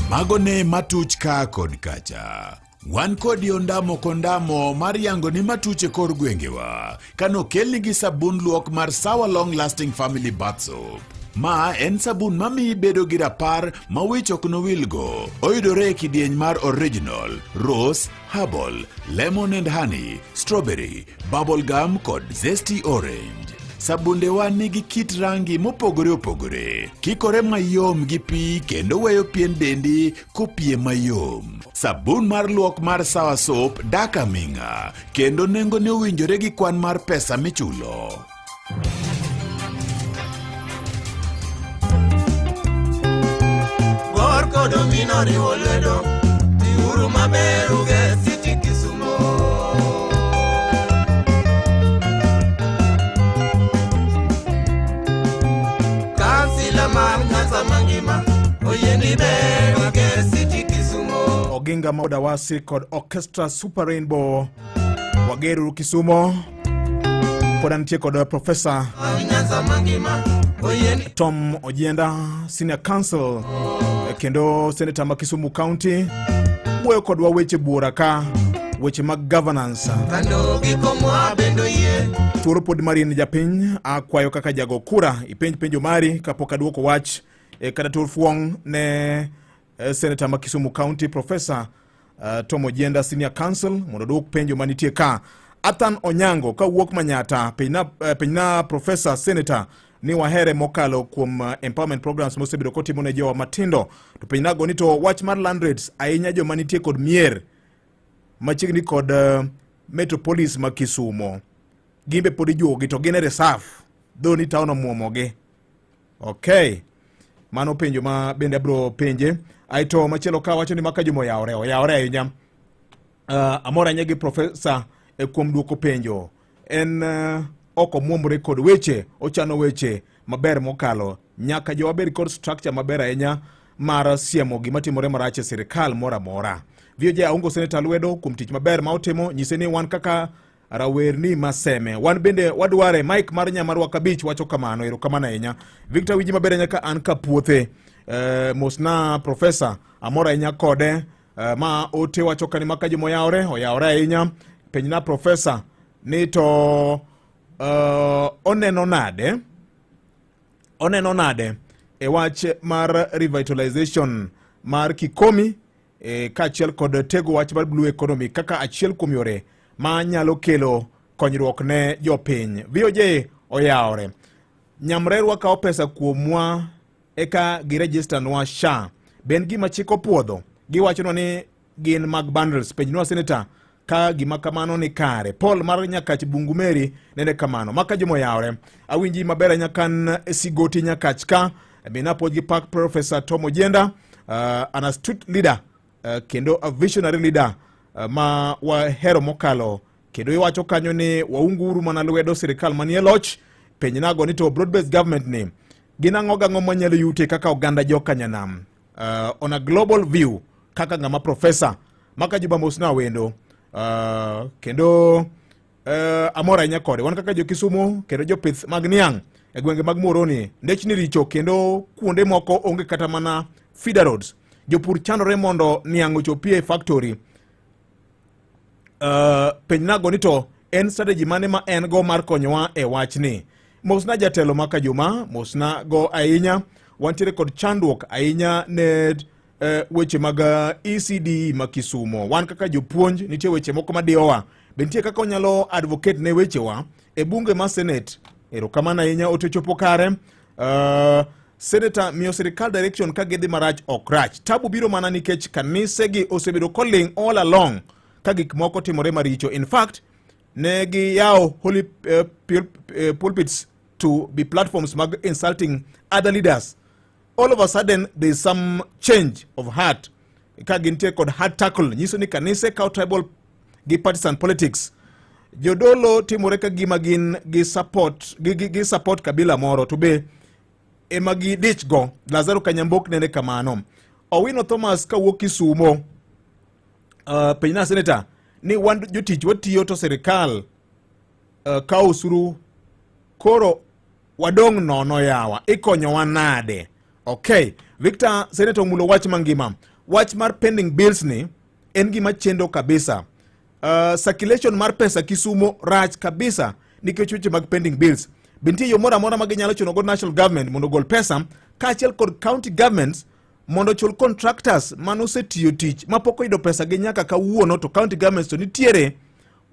Magone matuch ka kod kacha. Wan kodi ondamo kondamo mar yango ni matuche kor gwengewa kano kelni gi sabun luok mar Sawa Long Lasting Family Bath Soap. Ma en sabun mami bedo gi rapar ma wich ok nowilgo. Oyudore e kidieny mar original, rose, herbal, lemon and honey, strawberry, bubble gum kod zesty orange. Sabunde wan nigi kit rangi mopogore opogore. Kikore mayom gi pi kendo weyo pien dendi kopie mayom. Sabun mar luok mar Sawa Soap daka minga kendo nengo ne owinjore gi kwan mar pesa michulo. Gorko domino riwo lwedo Diuru maber uge City Kisumo. Kansila mar Nyanza mangima Oyendi ber uge City Kisumo. Oginga Moda Wasi kod Orchestra Super Rainbow Wageru Kisumo Koda ntie kod Professor Nyanza mangima Tom Ojienda Senior Counsel kendo Senator ma Kisumu County wuoyo kodwa weche bura ka weche mag governance kando gikomo abendo yie thuolo pod mari ni japiny akwayo kaka jago kura penjo mari kapok aduoko wach kata turfuong ne Senator ma Kisumu County Professor Tom Ojienda Senior Counsel mondo duok penjo manitie ka. Athan Onyango ka wuok Manyata penyna Professor Senator ni wahere mokalo kuom empowerment programs mosebedo kotimo ne jowa matindo to penyna go ni to wach mar land rates ahinya joma nitie kod mier machiegni kod metropolis ma Kisumo gimbe pod ijuogi to gin e reserve dho ni taon omuomogi. Okay, mano penjo ma bende abro penje. Aito machielo ka wacho ni maka jomo oyawre ahinya. Amora nyegi Professor kuom duoko penjo en oko muomre kod weche ochano weche maber mokalo nyaka jo maber kod structure maber ahinya mar siemo gima timore marach e sirikal mora mora. Vioje aungo Senator lwedo kuom tich maber ma otimo nyise ni wan kaka rawerni maseme wan bende wadware. Mike mar Nyamarwa Kabich wacho kamano erokamano ahinya. Victor wiji maber ahinya ka an ka puothe mosna Professor amora ahinya kode ma ote wacho kani maka jomo oyawre ahinya. Penyna Professor ni to oneno nade e wach mar revitalization mar Kikomi ka achiel kod tego wach mar blue economy kaka achiel kuom yore ma nyalo kelo konyruok ne jopiny. VOJ oyawre. Nyamrerwa kao pesa kuomwa eka giregistanwa SHA. Ben gima chiko puodho. Giwachono ni gin mag bundles. Penjnwa Senator ka gima kamano ni kare. Paul mar Nyakach Bungumeri nene kamano. Maka jomo yawre. Awinji mabera nyakan Sigoti Nyakach ka. Minapoji Park Professor Tom Ojenda. An astute leader. Kendo a visionary leader. Ma wa hero mokalo. Kendo iwacho kanyo ni waunguru manalwedo sirikal manie loch. Penjinago ni to broad-based government ni. Ginang'oga ng'oma nyalo yute kaka oganda joka nyanam. On a global view, kaka ngama professor, maka juba mosna wendo. Kendo amora inya kode. Wan kaka jo Kisumu, kendo jo pith mag niang. E gwenge mag Moroni. Ndech ni richo, kendo kuonde moko onge kata mana feeder roads. Jopur chandore mondo niang ochopie factory. Penjinago ni to en strategy mane ma en go mar konyowa e wachni. Mosna jatelo maka juma, mosna go ainya, wantiere kod chandruok ainya ne weche maga ECD makisumo. Wan kaka jopuonj nitie weche moko madiowa. Bentie kaka onyalo advocate ne wechewa e bunge ma Senate. Erokamano ainya otechopo kare. Senator miyo sirikal direction ka gidhi marach okrach. Tabu biro mana nikech kanisegi osebedo calling all along ka gik moko timore maricho. In fact, negi yao holy pulpits to be platforms mag insulting other leaders. All of a sudden there is some change of heart. Ka ginte kod hard tackle. Nyiso ni kanise kao tribal gi partisan politics. Jodolo timore ka gima gin gi support kabila moro to be emagi dich go. Lazaro Kanyambok nene kamano. Owino Thomas ka wuok Kisumo. Penjna Senator ni wan jotich watiyo to serikal ka usuru koro wadong nono yawa ikonyo wanade. Okay, Victor Senator mulo wach mangima. Wach mar pending bills ni en gima chendo kabisa. Circulation mar pesa Kisumo rach kabisa nikech weche mag pending bills. Bintie yo mora maginyalo chuno go national government mondo gol pesa kaachiel kod county governments mondo chul contractors manose tiyo tich mapoko ido pesa gi nyaka kawuono to county governments to nitiere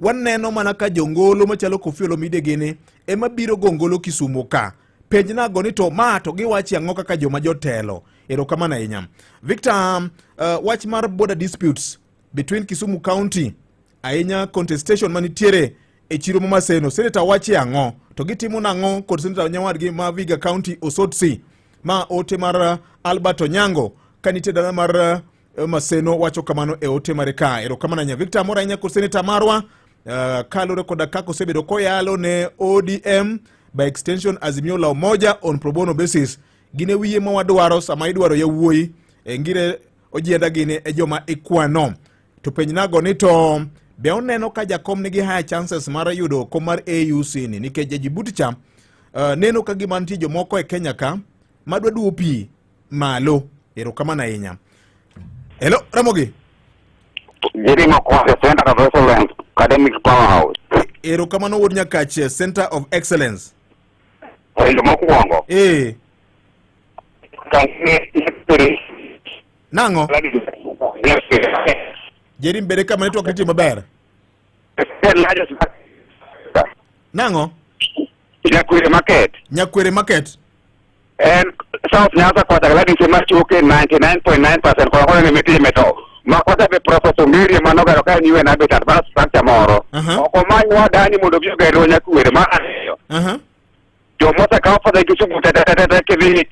waneno mana ka jongolo machalo Koffi Olomide gini ema biro gongolo Kisumo ka. Penjna go ni to ma to giwachi ang'o kaka joma jotelo. Erokamano ahinya. Victor, wach mar border disputes between Kisumu County ahinya contestation manitiere e chiro Maseno. Senator wachi ang'o to gitimo nang'o kod Senator nyawadgi ma Viga County Osotsi ma ote mar Albert Onyango kanite dala mar Maseno wacho kamano e ote mareka. Erokamano nya Victor mora nya ko Senator marwa kalore koda kako sebedo koyalo ne ODM by extension Azimio la Umoja on pro bono basis. Gine wiye ma wadwaro sama idwaro yawuoyi ngire ojienda gine e joma ikwano. To penjnago ni to be oneno ka jakom nigi high chances mar yudo kom mar AUC ni nikech Jaji Butticha neno ka gima nitie jomoko e Kenya ka madwa duo pi malo. Erokamano ahinya. Hello Ramogi. Jerry Makwonde, Center of Excellence, Academic Powerhouse. Erokamano wuod Nyakach, Center of Excellence. Wendo mokwongo. Nango? Jerry mbere kama network niti maber. Nango? Nyakwere Market. Nyakwere Market. And South Nyanza kwa tagaladi sema chuke 99.9% kwa kone nimetije meto. Makwata be Professor Miriam Manoga roka niwe na beta advanced structure moro. Oko manyu wadani mundo vyo gero Nyakwere maaneyo. Jomosa kaufa da Kisumu tete kivi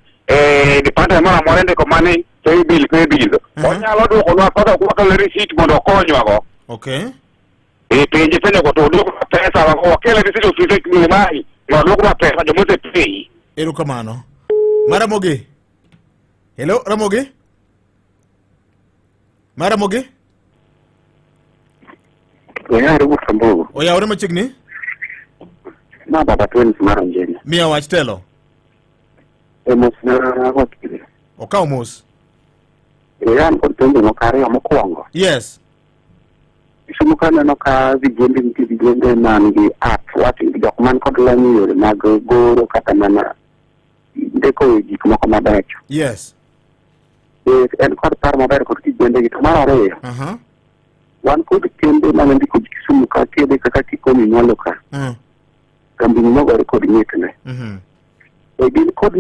dipante mara morende komani kwe bill. Onya lodu kolwa koda kwa kala receipt mundo konyo ako. Okay. Penje penye kotodu kwa pesa wako kele receipt ofisi kumai. Lodu kwa pesa jomose pay. Erokamano. Maramogi. Hello, Ramogi? Maramogi? Oyare Busambo. Oyawre machigni? Ma baba twins mara njeni. Mia wach telo. Emos na wakili. Okaw mos. Yan kontengo mokare mokwongo. Yes. Kisumu kaneno ka vijende mangi art wati jokman kod lani yore mag goro kata mana ndeko gik moko mabecho. Yes. En kod par maber kod kijende gi to mar ariyo. wan kod kembe mane ndiko Kisumu ka kede kaka Kikoni nyalo ka kambi mogore kod ng'etne gin kod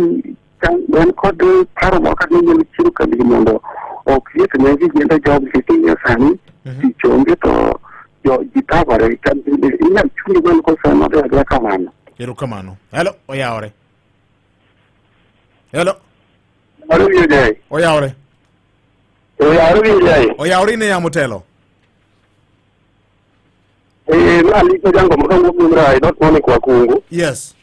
wan kod paro maka ni nyalo chiwo kambi mondo ok yet ne gi genda job sitting sani tichonge to yo gitavare kambi ina chuni wan ko sana da kamano erokamano. Hello, oyawre. Hello. Aruyo jai. Oyawre. Aruyo jai. Oyawre ne ya motelo. Ali ko jango mo ko mumra I don't want kwa kungu. Yes.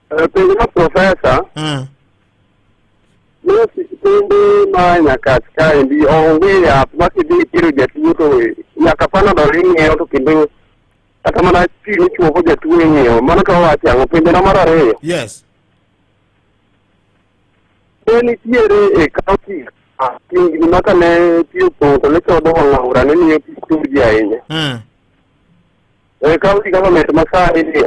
Penga professor. Yes, kumbe manya katika ndi onge ya makidi kiro jatuto yakapana doringi yoto kindu kata mana chini chuo jatuo nyeyo mana ka wacha ngopende na marare. Yes. Ni tiere county kingi maka ne tio ponto le todo ngura ne ni tuji ayenye. County government masari ni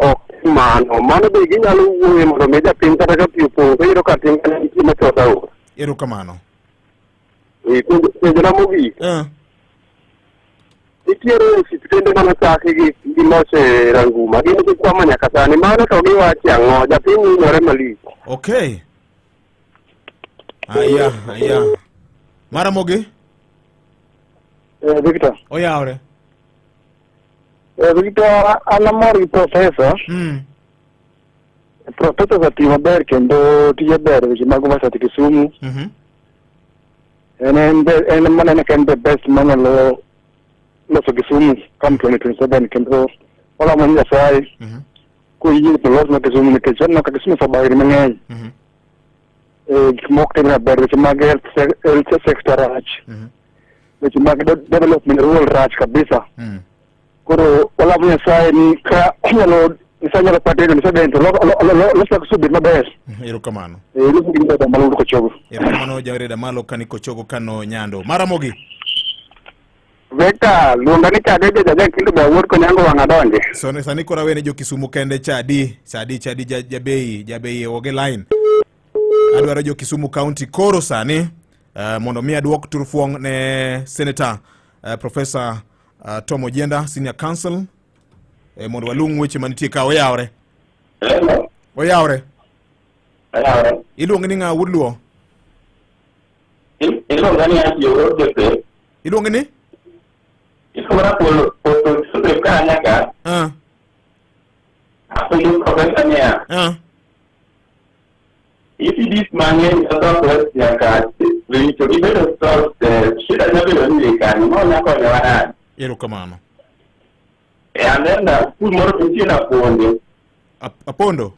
mano be ginyalo wuoye mondo meja piny kata ka tio ponto iro ka tin kana ni ma todo. Erokamano. Penjo na mogi. Nitiere osiptende mana chaki gi loche Ranguma gin gi kwama nyaka sani mano to giwachi ang'o japiny inore malich. Okay. Aya. Mara mogi? Victor. Oyawre. Victor, anamori professor. Professor zatimo ber kendo tije ber weche mag University Kisumu. En manene ken the best manyalo loso Kisumu come 2027 kendo wala mani Nyasaye kuyie polos na Kisumu nikech na Kisumu sabari mang'eny. Gik moko timre ber weche mag health sector rach. Weche mag development rural rach kabisa. Koro wala mani Nyasaye ni ka nyalo patendo ni sabento loso Kisumu maber. Erokamano. Lufu gi ndada malo ko chogo. Erokamano jawreda malo kaniko chogo kano nyando. Mara mogi? Veka luonga ni chade jaja kindu be wuor ko nyango wanga donje. Sani kora wene jo Kisumu kende chadi jabei oge line. Adwaro jo Kisumu County koro sani mondo mi adwok turfuong ne Senator Professor Tom Ojienda Senior Counsel mondo walung weche manitie ka oyawre. Oyawre. Iluongo ni ng'a Woodluo? Iluongo ni Ajo Jose. Iluongo ni? Iluongo polo super ka nyaka. Apelo professor niya. If this mang'eny kata plus nyaka winjo gibedo solve shida nyabedo ni kani mo nyako nyawana. Erokamano. And then school moro nitie na Apondo. Apondo?